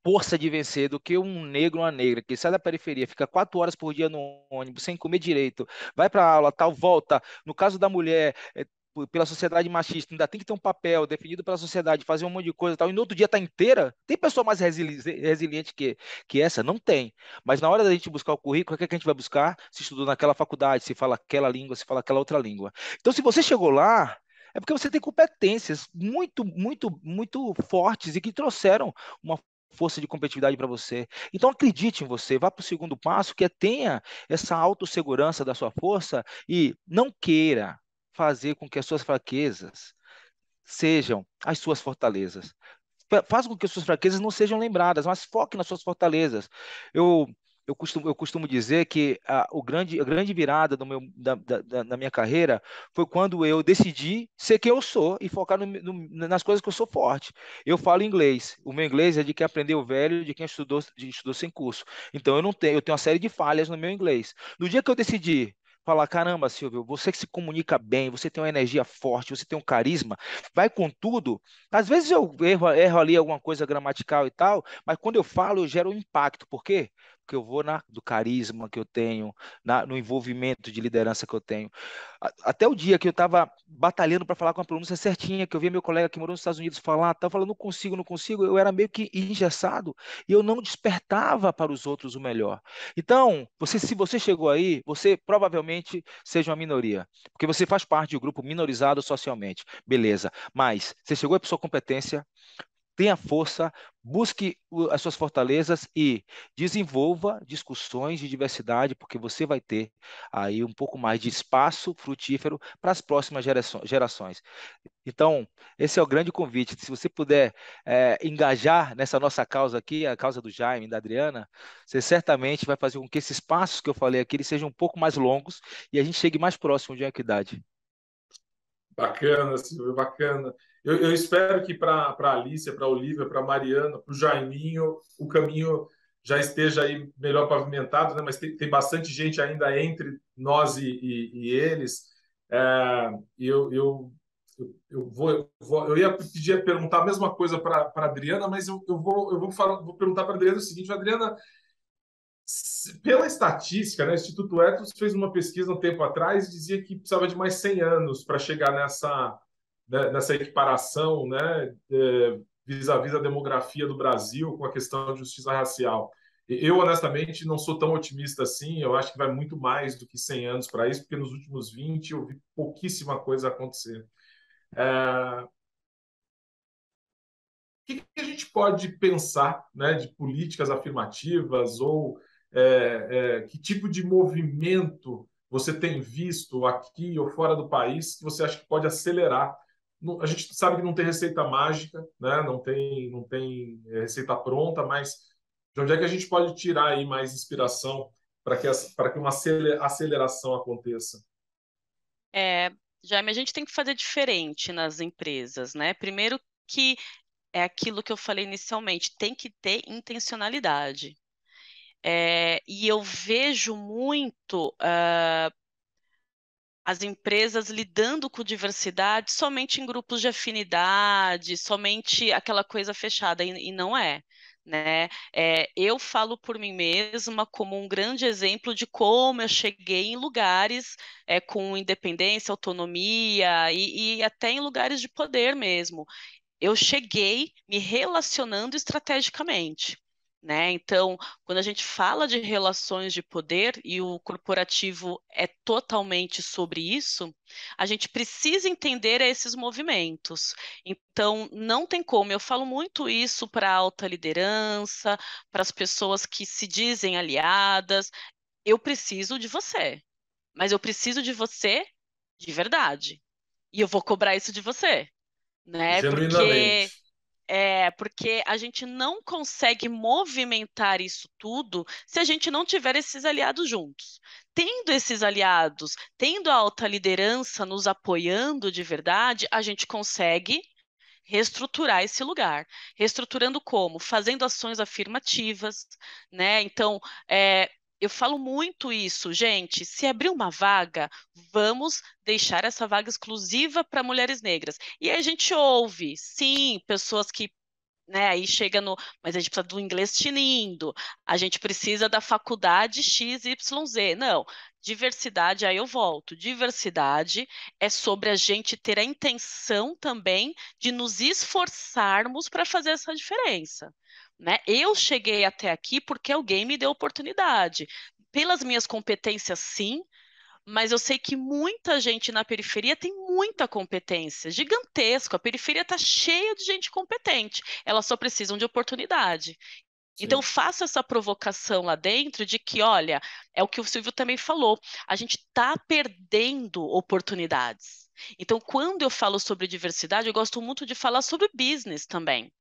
força de vencer do que um negro ou uma negra que sai da periferia, fica 4 horas por dia no ônibus, sem comer direito, vai para aula, tal, volta. No caso da mulher, pela sociedade machista, ainda tem que ter um papel definido pela sociedade, fazer um monte de coisa e tal, e no outro dia tá inteira. Tem pessoa mais resiliente que essa? Não tem. Mas na hora da gente buscar o currículo, o que é que a gente vai buscar? Se estudou naquela faculdade, se fala aquela língua, se fala aquela outra língua. Então, se você chegou lá, é porque você tem competências muito, muito, muito fortes e que trouxeram uma força de competitividade para você. Então acredite em você, vá para o segundo passo, que é tenha essa autossegurança da sua força e não queira fazer com que as suas fraquezas sejam as suas fortalezas. Faça com que as suas fraquezas não sejam lembradas, mas foque nas suas fortalezas. Eu, eu costumo dizer que a grande virada da minha carreira foi quando eu decidi ser quem eu sou e focar nas coisas que eu sou forte. Eu falo inglês. O meu inglês é de quem aprendeu velho, de quem estudou sem curso. Então eu tenho uma série de falhas no meu inglês. No dia que eu decidi falar, caramba, Silvio, você que se comunica bem, você tem uma energia forte, você tem um carisma, vai com tudo. Às vezes eu erro ali alguma coisa gramatical e tal, mas quando eu falo, eu gero um impacto. Por quê? Porque eu vou do carisma que eu tenho, no envolvimento de liderança que eu tenho. Até o dia que eu estava batalhando para falar com a pronúncia certinha, que eu via meu colega que morou nos Estados Unidos falar, estava falando, não consigo, não consigo, eu era meio que engessado e eu não despertava para os outros o melhor. Então, se você chegou aí, você provavelmente seja uma minoria, porque você faz parte do grupo minorizado socialmente. Beleza, mas você chegou aí por sua competência, tenha força, busque as suas fortalezas e desenvolva discussões de diversidade, porque você vai ter aí um pouco mais de espaço frutífero para as próximas gerações. Então, esse é o grande convite. Se você puder engajar nessa nossa causa aqui, a causa do Jaime, da Adriana, você certamente vai fazer com que esses passos que eu falei aqui eles sejam um pouco mais longos e a gente chegue mais próximo de uma equidade. Bacana, Silvio, bacana. Eu espero que para a Alicia, para a Olivia, para a Mariana, para o Jaiminho, o caminho já esteja aí melhor pavimentado, né? Mas tem bastante gente ainda entre nós e eles. É, eu eu ia pedir perguntar a mesma coisa para a Adriana, mas vou perguntar para a Adriana o seguinte, Adriana, pela estatística, né, o Instituto Ethos fez uma pesquisa um tempo atrás e dizia que precisava de mais 100 anos para chegar nessa equiparação, né, vis-à-vis a demografia do Brasil com a questão de justiça racial. Eu, honestamente, não sou tão otimista assim, eu acho que vai muito mais do que 100 anos para isso, porque nos últimos 20 eu vi pouquíssima coisa acontecer. O que a gente pode pensar, né, de políticas afirmativas ou que tipo de movimento você tem visto aqui ou fora do país que você acha que pode acelerar? A gente sabe que não tem receita mágica, né? Não tem receita pronta, mas de onde é que a gente pode tirar aí mais inspiração para que uma aceleração aconteça? Jaime, a gente tem que fazer diferente nas empresas, né? Primeiro que é aquilo que eu falei inicialmente, tem que ter intencionalidade. E eu vejo muito as empresas lidando com diversidade somente em grupos de afinidade, somente aquela coisa fechada, e não é. Né? Eu falo por mim mesma como um grande exemplo de como eu cheguei em lugares com independência, autonomia e até em lugares de poder mesmo. Eu cheguei me relacionando estrategicamente. Né? Então, quando a gente fala de relações de poder e o corporativo é totalmente sobre isso, a gente precisa entender esses movimentos. Então, não tem como. Eu falo muito isso para a alta liderança, para as pessoas que se dizem aliadas. Eu preciso de você, mas eu preciso de você de verdade. E eu vou cobrar isso de você, né? Genuinamente. Porque a gente não consegue movimentar isso tudo se a gente não tiver esses aliados juntos. Tendo esses aliados, tendo a alta liderança nos apoiando de verdade, a gente consegue reestruturar esse lugar. Reestruturando como? Fazendo ações afirmativas, né? Então, eu falo muito isso, gente. Se abrir uma vaga, vamos deixar essa vaga exclusiva para mulheres negras. E aí a gente ouve, sim, pessoas que, né, aí chega no, mas a gente precisa do inglês tinindo, a gente precisa da faculdade XYZ. Não, diversidade, aí eu volto. Diversidade é sobre a gente ter a intenção também de nos esforçarmos para fazer essa diferença. Né? Eu cheguei até aqui porque alguém me deu oportunidade. Pelas minhas competências, sim, mas eu sei que muita gente na periferia tem muita competência, gigantesco. A periferia está cheia de gente competente. Elas só precisam de oportunidade. Então, Sim. faço essa provocação lá dentro de que, olha, é o que o Silvio também falou, a gente está perdendo oportunidades. Então, quando eu falo sobre diversidade, eu gosto muito de falar sobre business também.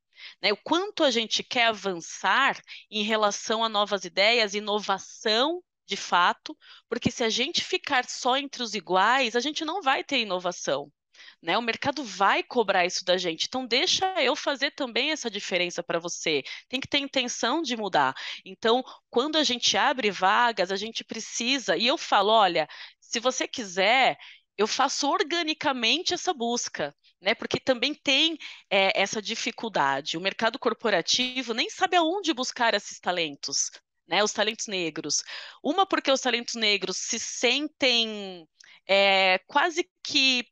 Né? O quanto a gente quer avançar em relação a novas ideias, inovação de fato, porque se a gente ficar só entre os iguais, a gente não vai ter inovação. Né? O mercado vai cobrar isso da gente. Então, deixa eu fazer também essa diferença para você. Tem que ter intenção de mudar. Então, quando a gente abre vagas, a gente precisa. E eu falo: olha, se você quiser, eu faço organicamente essa busca. Né, porque também tem essa dificuldade. O mercado corporativo nem sabe aonde buscar esses talentos, né, os talentos negros. Uma, porque os talentos negros se sentem quase que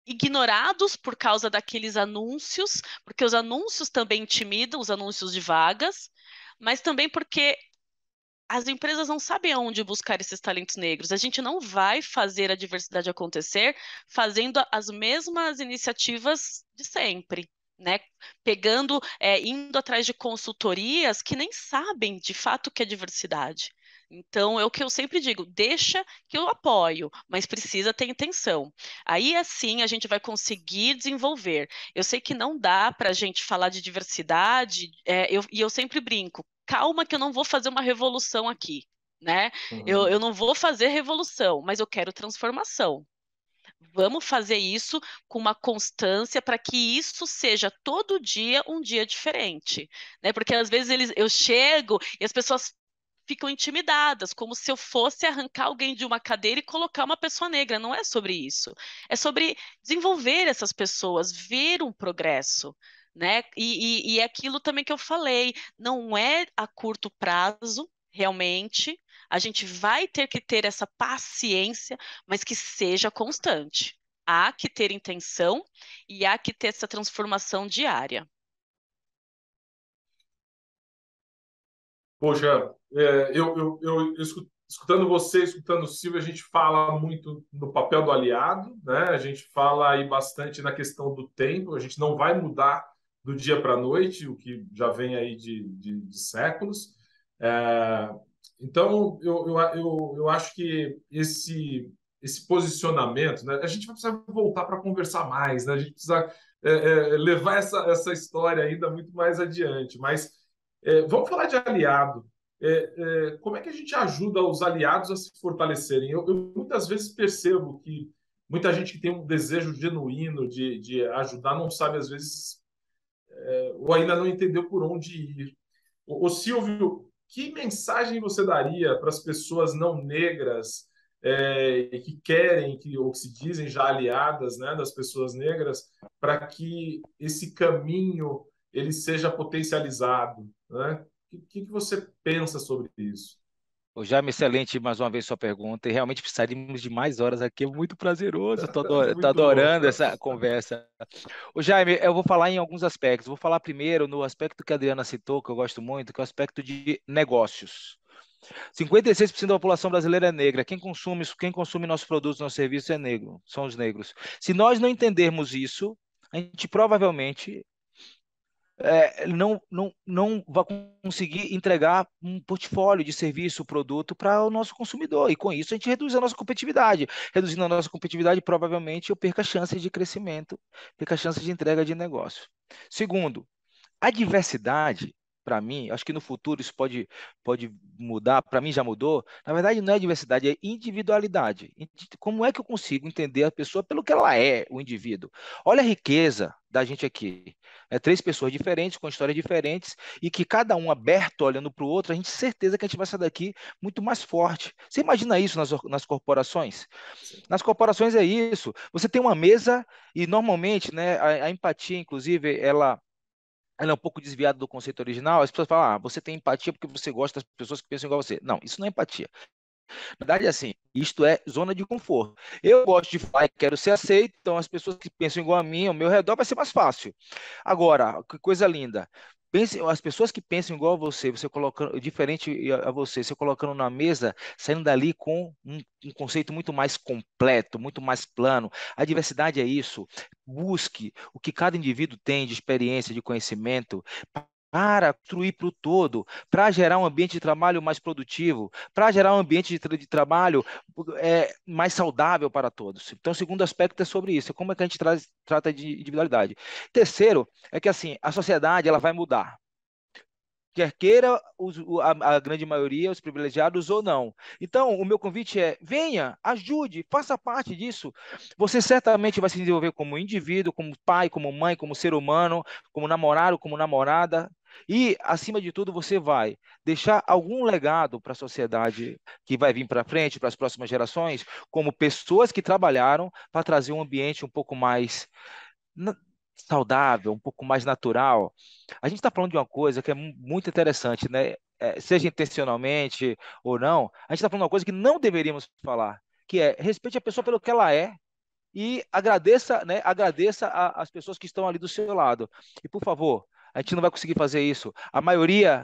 ignorados por causa daqueles anúncios, porque os anúncios também intimidam, os anúncios de vagas, mas também porque as empresas não sabem aonde buscar esses talentos negros. A gente não vai fazer a diversidade acontecer fazendo as mesmas iniciativas de sempre. Né? Pegando, indo atrás de consultorias que nem sabem de fato o que é diversidade. Então, é o que eu sempre digo: deixa que eu apoio, mas precisa ter intenção. Aí, assim, a gente vai conseguir desenvolver. Eu sei que não dá para a gente falar de diversidade, e eu sempre brinco: calma, que eu não vou fazer uma revolução aqui. Né? Eu Uhum. não vou fazer revolução, mas eu quero transformação. Vamos fazer isso com uma constância para que isso seja todo dia um dia diferente, né? Porque às vezes eu chego e as pessoas ficam intimidadas, como se eu fosse arrancar alguém de uma cadeira e colocar uma pessoa negra. Não é sobre isso. É sobre desenvolver essas pessoas, ver um progresso, né? E é aquilo também que eu falei, não é a curto prazo, realmente. A gente vai ter que ter essa paciência, mas que seja constante. Há que ter intenção e há que ter essa transformação diária. Poxa, escutando você, escutando o Silvio, a gente fala muito no papel do aliado, né? A gente fala aí bastante na questão do tempo, a gente não vai mudar do dia para a noite, o que já vem aí de séculos. É, então, eu acho que esse posicionamento, né? A gente vai precisar voltar para conversar mais, né? A gente precisa levar essa história ainda muito mais adiante, mas. Vamos falar de aliado. Como é que a gente ajuda os aliados a se fortalecerem? Eu muitas vezes percebo que muita gente que tem um desejo genuíno de ajudar não sabe, às vezes, ou ainda não entendeu por onde ir. O Silvio, que mensagem você daria para as pessoas não negras que querem, ou que se dizem já aliadas, né, das pessoas negras, para que esse caminho ele seja potencializado, né? O que você pensa sobre isso? Ô, Jaime, excelente mais uma vez sua pergunta, e realmente precisaríamos de mais horas aqui, é muito prazeroso, tô Muito bom. adorando essa conversa. Ô, Jaime, eu vou falar em alguns aspectos, vou falar primeiro no aspecto que a Adriana citou, que eu gosto muito, que é o aspecto de negócios. 56% da população brasileira é negra, quem consome nossos produtos, nossos serviços é negro, são os negros. Se nós não entendermos isso, a gente provavelmente não vai conseguir entregar um portfólio de serviço, produto para o nosso consumidor. E com isso a gente reduz a nossa competitividade. Reduzindo a nossa competitividade, provavelmente eu perca chances de crescimento, perca chances de entrega de negócio. Segundo, a diversidade, para mim, acho que no futuro isso pode mudar, para mim já mudou. Na verdade, não é diversidade, é individualidade. Como é que eu consigo entender a pessoa pelo que ela é, o indivíduo? Olha a riqueza da gente aqui. É três pessoas diferentes, com histórias diferentes, e que cada um aberto olhando para o outro, a gente tem certeza que a gente vai sair daqui muito mais forte. Você imagina isso nas corporações? Nas corporações é isso. Você tem uma mesa e normalmente, né, a empatia, inclusive, ela é um pouco desviada do conceito original. As pessoas falam, você tem empatia porque você gosta das pessoas que pensam igual a você. Não, isso não é empatia. Na verdade, é assim, isto é zona de conforto. Eu gosto de falar e quero ser aceito, então as pessoas que pensam igual a mim, ao meu redor, vai ser mais fácil. Agora, que coisa linda. Pense, as pessoas que pensam igual a você colocando, diferente a você, você colocando na mesa, saindo dali com um conceito muito mais completo, muito mais plano. A diversidade é isso. Busque o que cada indivíduo tem de experiência, de conhecimento, para construir para o todo, para gerar um ambiente de trabalho mais produtivo, para gerar um ambiente de trabalho mais saudável para todos. Então, o segundo aspecto é sobre isso, é como é que a gente trata de individualidade. Terceiro, é que assim, a sociedade ela vai mudar. Quer queira a grande maioria, os privilegiados ou não. Então, o meu convite é: venha, ajude, faça parte disso. Você certamente vai se desenvolver como indivíduo, como pai, como mãe, como ser humano, como namorado, como namorada. E, acima de tudo, você vai deixar algum legado para a sociedade que vai vir para frente, para as próximas gerações, como pessoas que trabalharam para trazer um ambiente um pouco mais na- saudável, um pouco mais natural. A gente está falando de uma coisa que é muito interessante, né? Seja intencionalmente ou não, a gente está falando de uma coisa que não deveríamos falar, que é respeite a pessoa pelo que ela é e agradeça, né? Agradeça as pessoas que estão ali do seu lado. E por favor, a gente não vai conseguir fazer isso. A maioria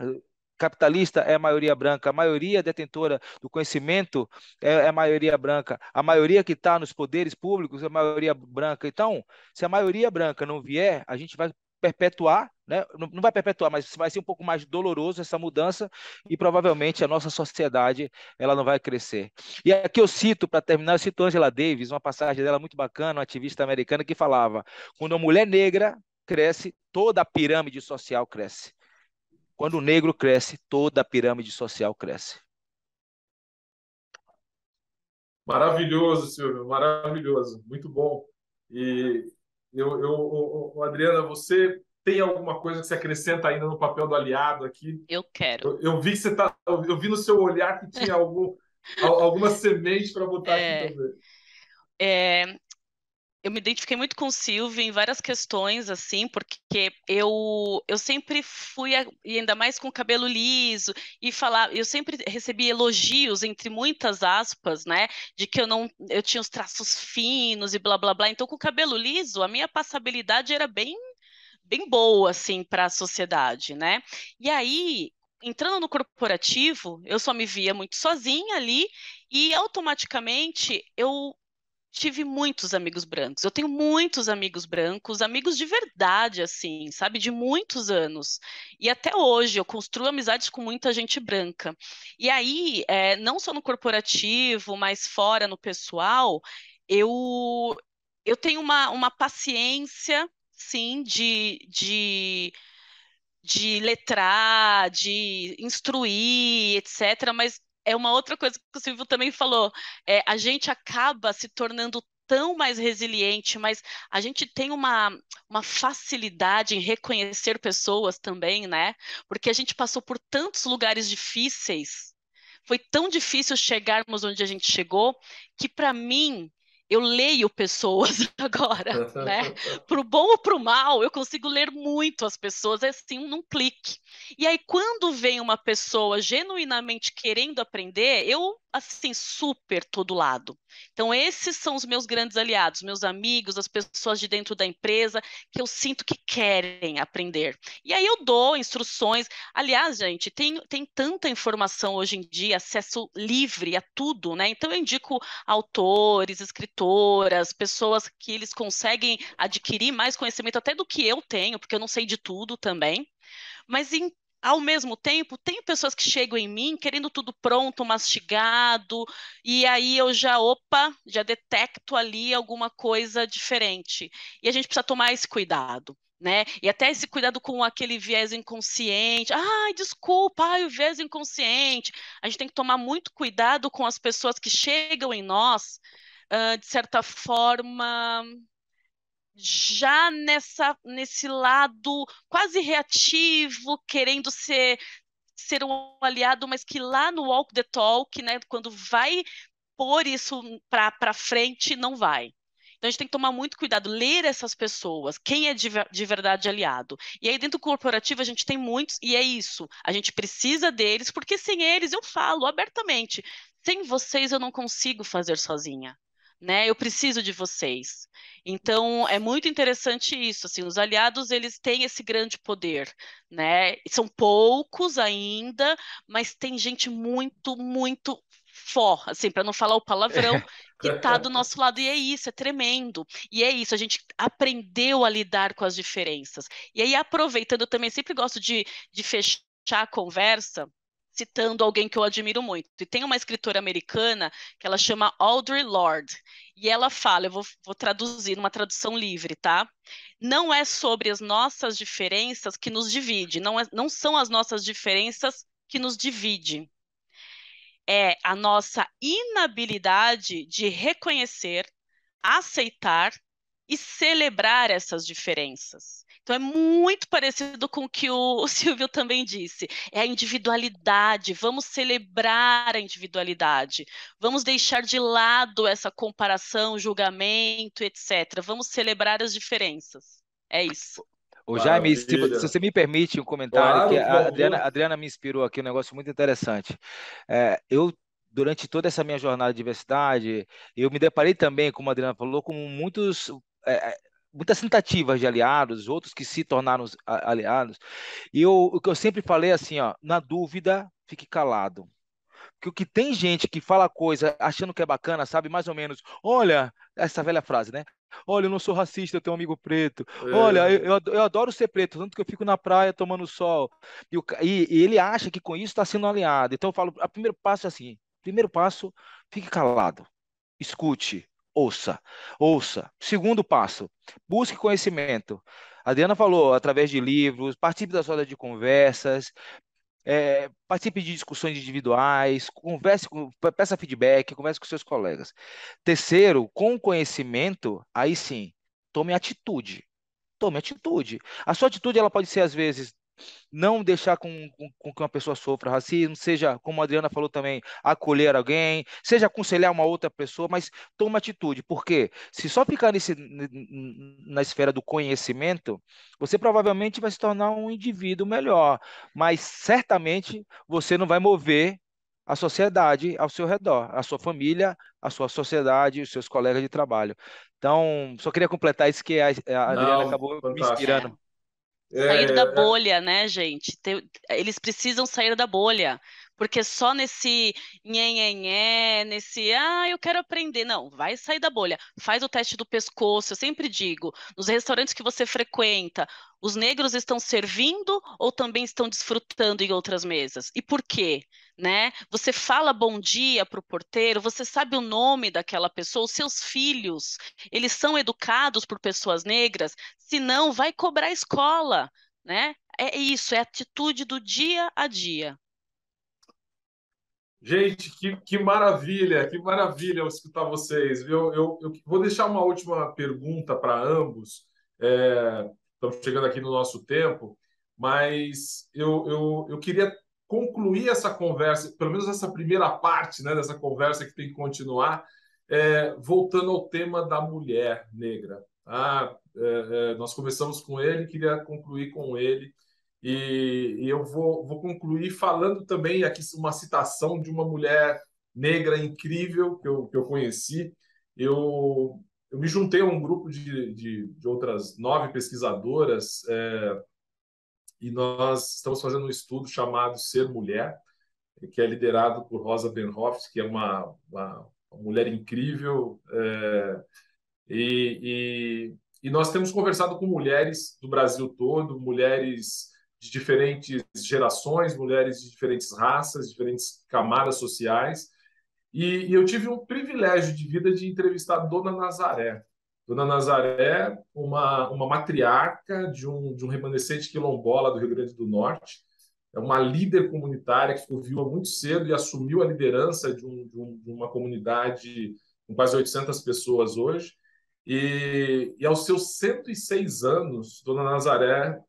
capitalista é a maioria branca, a maioria detentora do conhecimento é a maioria branca, a maioria que está nos poderes públicos é a maioria branca. Então, se a maioria branca não vier, a gente vai perpetuar, né? Não vai perpetuar, mas vai ser um pouco mais doloroso essa mudança e provavelmente a nossa sociedade ela não vai crescer. E aqui eu cito, para terminar, eu cito Angela Davis, uma passagem dela muito bacana, uma ativista americana que falava: quando a mulher negra cresce, toda a pirâmide social cresce. Quando o negro cresce, toda a pirâmide social cresce. Maravilhoso, Silvio, maravilhoso, muito bom. E Adriana, você tem alguma coisa que você acrescenta ainda no papel do aliado aqui? Eu quero. Eu vi que eu vi no seu olhar que tinha alguma semente para botar aqui É, também. é, eu me identifiquei muito com o Silvio em várias questões, assim, porque eu sempre fui, e ainda mais com o cabelo liso, e falar, eu sempre recebi elogios, entre muitas aspas, né, de que eu tinha os traços finos e blá blá blá. Então, com o cabelo liso, a minha passabilidade era bem boa, assim, para a sociedade, né? E aí, entrando no corporativo, eu só me via muito sozinha ali, e automaticamente eu tive muitos amigos brancos. Eu tenho muitos amigos brancos, amigos de verdade, assim, sabe, de muitos anos. E até hoje eu construo amizades com muita gente branca. E aí, não só no corporativo, mas fora no pessoal, eu eu tenho uma paciência, sim, de letrar, de instruir, etc. Mas é uma outra coisa que o Silvio também falou. A gente acaba se tornando tão mais resiliente, mas a gente tem uma facilidade em reconhecer pessoas também, né? Porque a gente passou por tantos lugares difíceis. Foi tão difícil chegarmos onde a gente chegou que, para mim, eu leio pessoas agora, né? Pro bom ou pro mal, eu consigo ler muito as pessoas assim num clique. E aí, quando vem uma pessoa genuinamente querendo aprender, eu assim super todo lado. Então, esses são os meus grandes aliados, meus amigos, as pessoas de dentro da empresa que eu sinto que querem aprender. E aí eu dou instruções. Aliás, gente, tem tanta informação hoje em dia, acesso livre a tudo, né? Então eu indico autores, escritoras, pessoas que eles conseguem adquirir mais conhecimento até do que eu tenho, porque eu não sei de tudo também. Mas ao mesmo tempo, tem pessoas que chegam em mim querendo tudo pronto, mastigado, e aí eu já detecto ali alguma coisa diferente. E a gente precisa tomar esse cuidado. Né? E até esse cuidado com aquele viés inconsciente. Ai, desculpa, ai, o viés inconsciente. A gente tem que tomar muito cuidado com as pessoas que chegam em nós, de certa forma, já nesse lado quase reativo, querendo ser um aliado, mas que lá no walk the talk, né, quando vai pôr isso para frente, não vai. Então a gente tem que tomar muito cuidado, ler essas pessoas, quem é de verdade aliado. E aí dentro do corporativo a gente tem muitos, e é isso, a gente precisa deles, porque sem eles, eu falo abertamente, sem vocês eu não consigo fazer sozinha. Né? Eu preciso de vocês. Então é muito interessante isso, assim, os aliados eles têm esse grande poder, né? São poucos ainda, mas tem gente muito assim, para não falar o palavrão, que está do nosso lado. E é isso, é tremendo. E é isso, a gente aprendeu a lidar com as diferenças. E aí, aproveitando, eu também sempre gosto de fechar a conversa citando alguém que eu admiro muito. E tem uma escritora americana que ela chama Audre Lorde. E ela fala, eu vou traduzir numa tradução livre, tá? Não é sobre as nossas diferenças que nos divide, não são as nossas diferenças que nos divide, é a nossa inabilidade de reconhecer, aceitar e celebrar essas diferenças. Então é muito parecido com o que o Silvio também disse. É a individualidade. Vamos celebrar a individualidade. Vamos deixar de lado essa comparação, julgamento, etc. Vamos celebrar as diferenças. É isso. Ô Jaime, se Maravilha. você me permite um comentário, que Claro, por a favor. Adriana me inspirou aqui um negócio muito interessante. Durante toda essa minha jornada de diversidade, eu me deparei também, como a Adriana falou, com é, muitas tentativas de aliados, outros que se tornaram aliados. E o que eu sempre falei é assim, ó, na dúvida, fique calado. Porque o que tem gente que fala coisa achando que é bacana, sabe, mais ou menos, olha, essa velha frase, né? Olha, eu não sou racista, eu tenho um amigo preto. Olha, É, eu adoro ser preto, tanto que eu fico na praia tomando sol. E ele acha que com isso está sendo aliado. Então eu falo, o primeiro passo é assim, primeiro passo, fique calado, escute, ouça, ouça. Segundo passo, busque conhecimento. A Adriana falou, através de livros, participe das rodas de conversas, participe de discussões individuais, peça feedback, converse com seus colegas. Terceiro, com conhecimento, aí sim, tome atitude. tome atitude. A sua atitude ela pode ser, às vezes, não deixar com que uma pessoa sofra racismo, seja, como a Adriana falou também, acolher alguém, seja aconselhar uma outra pessoa, mas toma atitude, porque se só ficar na esfera do conhecimento, você provavelmente vai se tornar um indivíduo melhor, mas certamente você não vai mover a sociedade ao seu redor, a sua família, a sua sociedade, os seus colegas de trabalho. Então, só queria completar isso que a Adriana Não, acabou me fantástico. É. inspirando. Sair da É, bolha, né, gente? Eles precisam sair da bolha, porque só nesse nhenhenhé, nesse, eu quero aprender. Não, vai sair da bolha. Faz o teste do pescoço. Eu sempre digo, nos restaurantes que você frequenta, os negros estão servindo ou também estão desfrutando em outras mesas? E por quê? Né? Você fala bom dia para o porteiro, você sabe o nome daquela pessoa, os seus filhos, eles são educados por pessoas negras, se não, vai cobrar escola, né? É isso, é a atitude do dia a dia. gente, que maravilha eu escutar vocês, viu? Eu vou deixar uma última pergunta para ambos. Estamos chegando aqui no nosso tempo, mas eu queria concluir essa conversa, pelo menos essa primeira parte, né, dessa conversa que tem que continuar, voltando ao tema da mulher negra. Nós começamos com ele, queria concluir com ele. E eu vou concluir falando também aqui uma citação de uma mulher negra incrível que eu conheci. Eu me juntei a um grupo de outras 9 pesquisadoras, e nós estamos fazendo um estudo chamado Ser Mulher, que é liderado por Rosa Benhoff, que é uma mulher incrível. E nós temos conversado com mulheres do Brasil todo, mulheres de diferentes gerações, mulheres de diferentes raças, diferentes camadas sociais. E eu tive um privilégio de vida de entrevistar a Dona Nazaré. Dona Nazaré, uma matriarca de um remanescente quilombola do Rio Grande do Norte, é uma líder comunitária que ficou viúva muito cedo e assumiu a liderança de uma comunidade com quase 800 pessoas hoje. E aos seus 106 anos, Dona Nazaré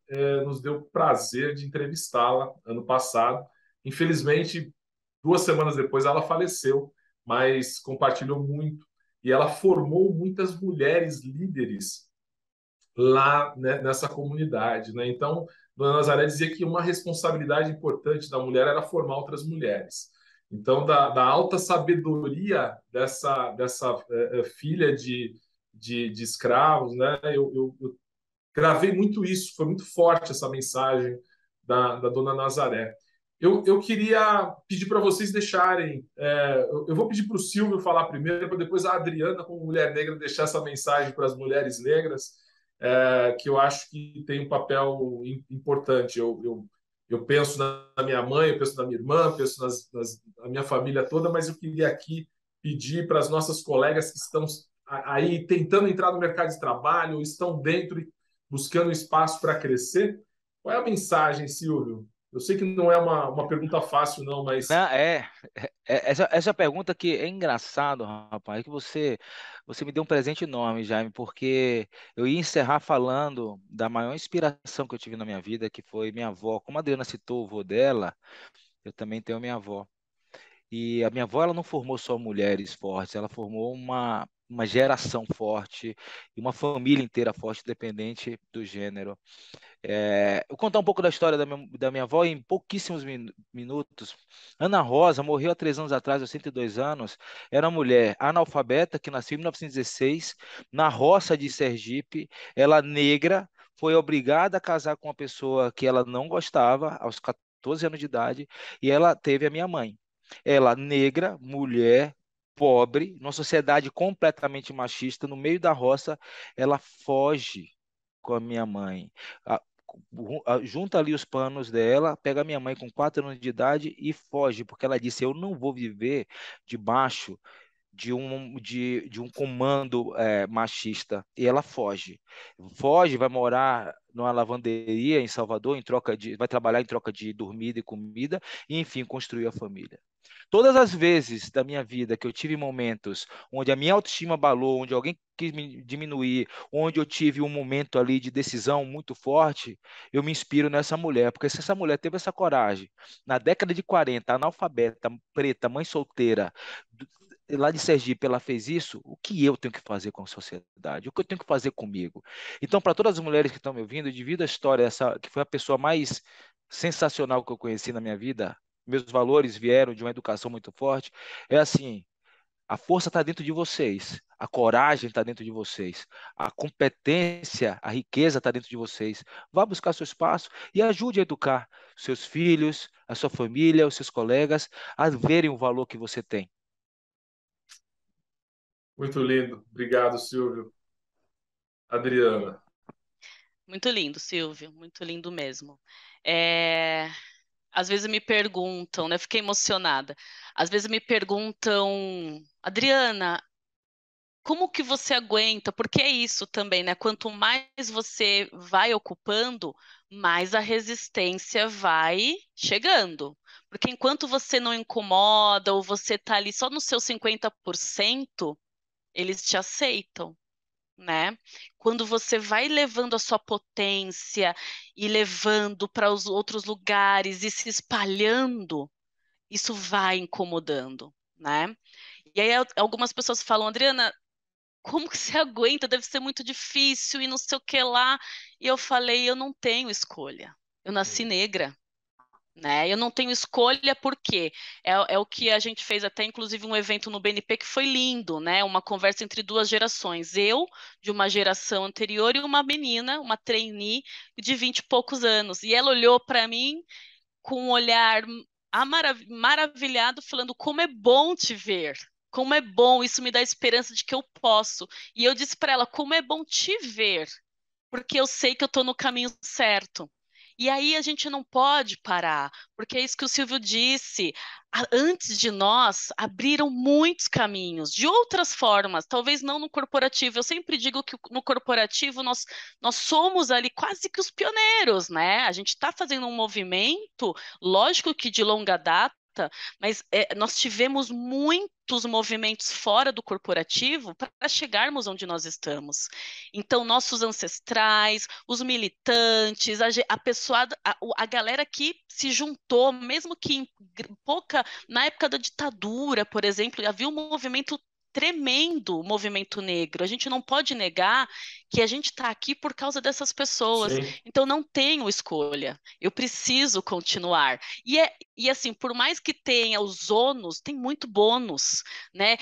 nos deu o prazer de entrevistá-la ano passado. Infelizmente, 2 semanas depois, ela faleceu, mas compartilhou muito. E ela formou muitas mulheres líderes lá, né, nessa comunidade, né? Então, Dona Nazaré dizia que uma responsabilidade importante da mulher era formar outras mulheres. Então, da alta sabedoria dessa filha de escravos, né? Eu gravei muito isso, foi muito forte essa mensagem da Dona Nazaré. Eu queria pedir para vocês deixarem. Eu vou pedir para o Silvio falar primeiro, para depois a Adriana, como mulher negra, deixar essa mensagem para as mulheres negras, que eu acho que tem um papel importante. Eu penso na minha mãe, eu penso na minha irmã, penso na minha família toda, mas eu queria aqui pedir para as nossas colegas que estão aí tentando entrar no mercado de trabalho, ou estão dentro e buscando espaço para crescer. Qual é a mensagem, Silvio? Eu sei que não é uma pergunta fácil, não, mas Não, essa pergunta que é engraçado, rapaz, que você me deu um presente enorme, Jaime, porque eu ia encerrar falando da maior inspiração que eu tive na minha vida, que foi minha avó. Como a Adriana citou o vô dela, eu também tenho minha avó. E a minha avó, ela não formou só mulheres fortes, ela formou uma geração forte e uma família inteira forte, independente do gênero. Eu vou contar um pouco da história da minha avó em pouquíssimos minutos. Ana Rosa morreu há 3 anos atrás, aos 102 anos. Era uma mulher analfabeta que nasceu em 1916, na roça de Sergipe. Ela negra, foi obrigada a casar com uma pessoa que ela não gostava, aos 14 anos de idade, e ela teve a minha mãe. Ela, negra, mulher, pobre, numa sociedade completamente machista, no meio da roça, ela foge com a minha mãe. A- Junta ali os panos dela, pega a minha mãe com 4 anos de idade e foge, porque ela disse: Eu não vou viver debaixo de um comando machista. E ela foge. Foge, vai morar numa lavanderia em Salvador, vai trabalhar em troca de dormida e comida, e enfim, construir a família. Todas as vezes da minha vida que eu tive momentos onde a minha autoestima abalou, onde alguém quis me diminuir, onde eu tive um momento ali de decisão muito forte, eu me inspiro nessa mulher, porque se essa mulher teve essa coragem, na década de 40, analfabeta, preta, mãe solteira, lá de Sergipe, ela fez isso, o que eu tenho que fazer com a sociedade? O que eu tenho que fazer comigo? Então, para todas as mulheres que estão me ouvindo, devido à história, essa, que foi a pessoa mais sensacional que eu conheci na minha vida, meus valores vieram de uma educação muito forte, é assim, a força está dentro de vocês, a coragem está dentro de vocês, a competência, a riqueza está dentro de vocês. Vá buscar seu espaço e ajude a educar seus filhos, a sua família, os seus colegas a verem o valor que você tem. Muito lindo. Obrigado, Silvio. Adriana. Muito lindo, Silvio, muito lindo mesmo. É, Às vezes me perguntam, né? Fiquei emocionada. Às vezes me perguntam, Adriana, como que você aguenta? Porque é isso também, né? Quanto mais você vai ocupando, mais a resistência vai chegando. Porque enquanto você não incomoda ou você tá ali só no seu 50%, eles te aceitam, né? Quando você vai levando a sua potência e levando para os outros lugares e se espalhando, isso vai incomodando, né? E aí algumas pessoas falam, Adriana, como que você aguenta? Deve ser muito difícil e não sei o que lá. E eu falei, eu não tenho escolha. Eu nasci negra, né? Eu não tenho escolha porque é o que a gente fez até, inclusive, um evento no BNP que foi lindo, né? Uma conversa entre duas gerações. Eu, de uma geração anterior, e uma menina, uma trainee de 20 e poucos anos. E ela olhou para mim com um olhar maravilhado, falando como é bom te ver. Como é bom, isso me dá esperança de que eu posso. E eu disse para ela, como é bom te ver, porque eu sei que eu estou no caminho certo. E aí a gente não pode parar, porque é isso que o Silvio disse. Antes de nós, abriram muitos caminhos, de outras formas, talvez não no corporativo. Eu sempre digo que no corporativo nós somos ali quase que os pioneiros, né? A gente está fazendo um movimento, lógico que de longa data, mas nós tivemos muitos movimentos fora do corporativo para chegarmos onde nós estamos. Então, nossos ancestrais, os militantes, a pessoa, a galera que se juntou, mesmo que em pouca, na época da ditadura, por exemplo, havia um movimento tremendo, o movimento negro. A gente não pode negar que a gente está aqui por causa dessas pessoas. Sim. Então, não tenho escolha. Eu preciso continuar. E assim, por mais que tenha os ônus, tem muito bônus, né?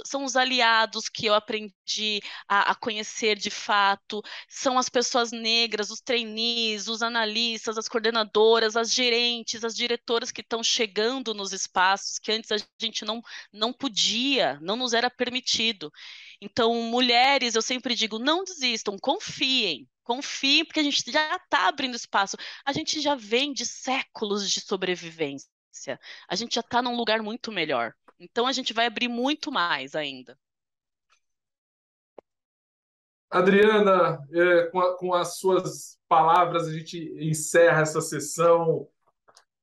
São os aliados que eu aprendi a conhecer de fato, são as pessoas negras, os trainees, os analistas, as coordenadoras, as gerentes, as diretoras que estão chegando nos espaços que antes a gente não podia, não nos era permitido. Então, mulheres, eu sempre digo, não desistam, confiem. Confiem, porque a gente já está abrindo espaço. A gente já vem de séculos de sobrevivência. A gente já está num lugar muito melhor. Então, a gente vai abrir muito mais ainda. Adriana, com as suas palavras, a gente encerra essa sessão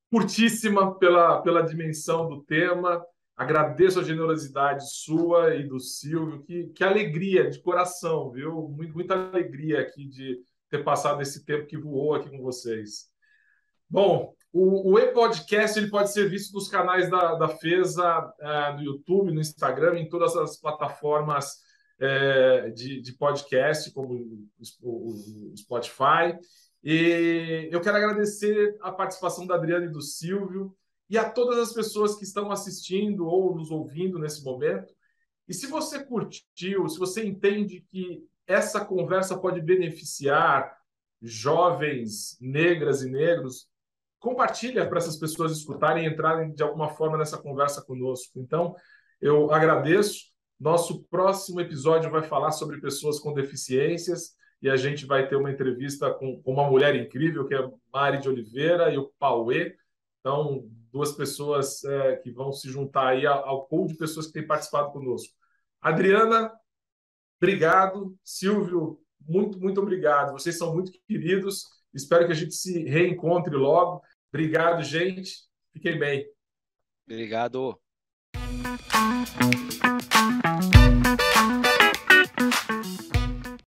curtíssima pela dimensão do tema. Agradeço a generosidade sua e do Silvio. Que alegria de coração, viu? Muita alegria aqui de ter passado esse tempo que voou aqui com vocês. Bom, o e-podcast ele pode ser visto nos canais da FESA, no YouTube, no Instagram, em todas as plataformas de podcast, como o Spotify. E eu quero agradecer a participação da Adriana e do Silvio e a todas as pessoas que estão assistindo ou nos ouvindo nesse momento. E se você curtiu, se você entende que essa conversa pode beneficiar jovens negras e negros, compartilha para essas pessoas escutarem e entrarem de alguma forma nessa conversa conosco. Então, eu agradeço. Nosso próximo episódio vai falar sobre pessoas com deficiências e a gente vai ter uma entrevista com uma mulher incrível, que é a Mari de Oliveira e o Pauê. Então, duas pessoas que vão se juntar aí ao pool de pessoas que têm participado conosco. Adriana, obrigado. Silvio, muito obrigado. Vocês são muito queridos. Espero que a gente se reencontre logo. Obrigado, gente. Fiquem bem. Obrigado.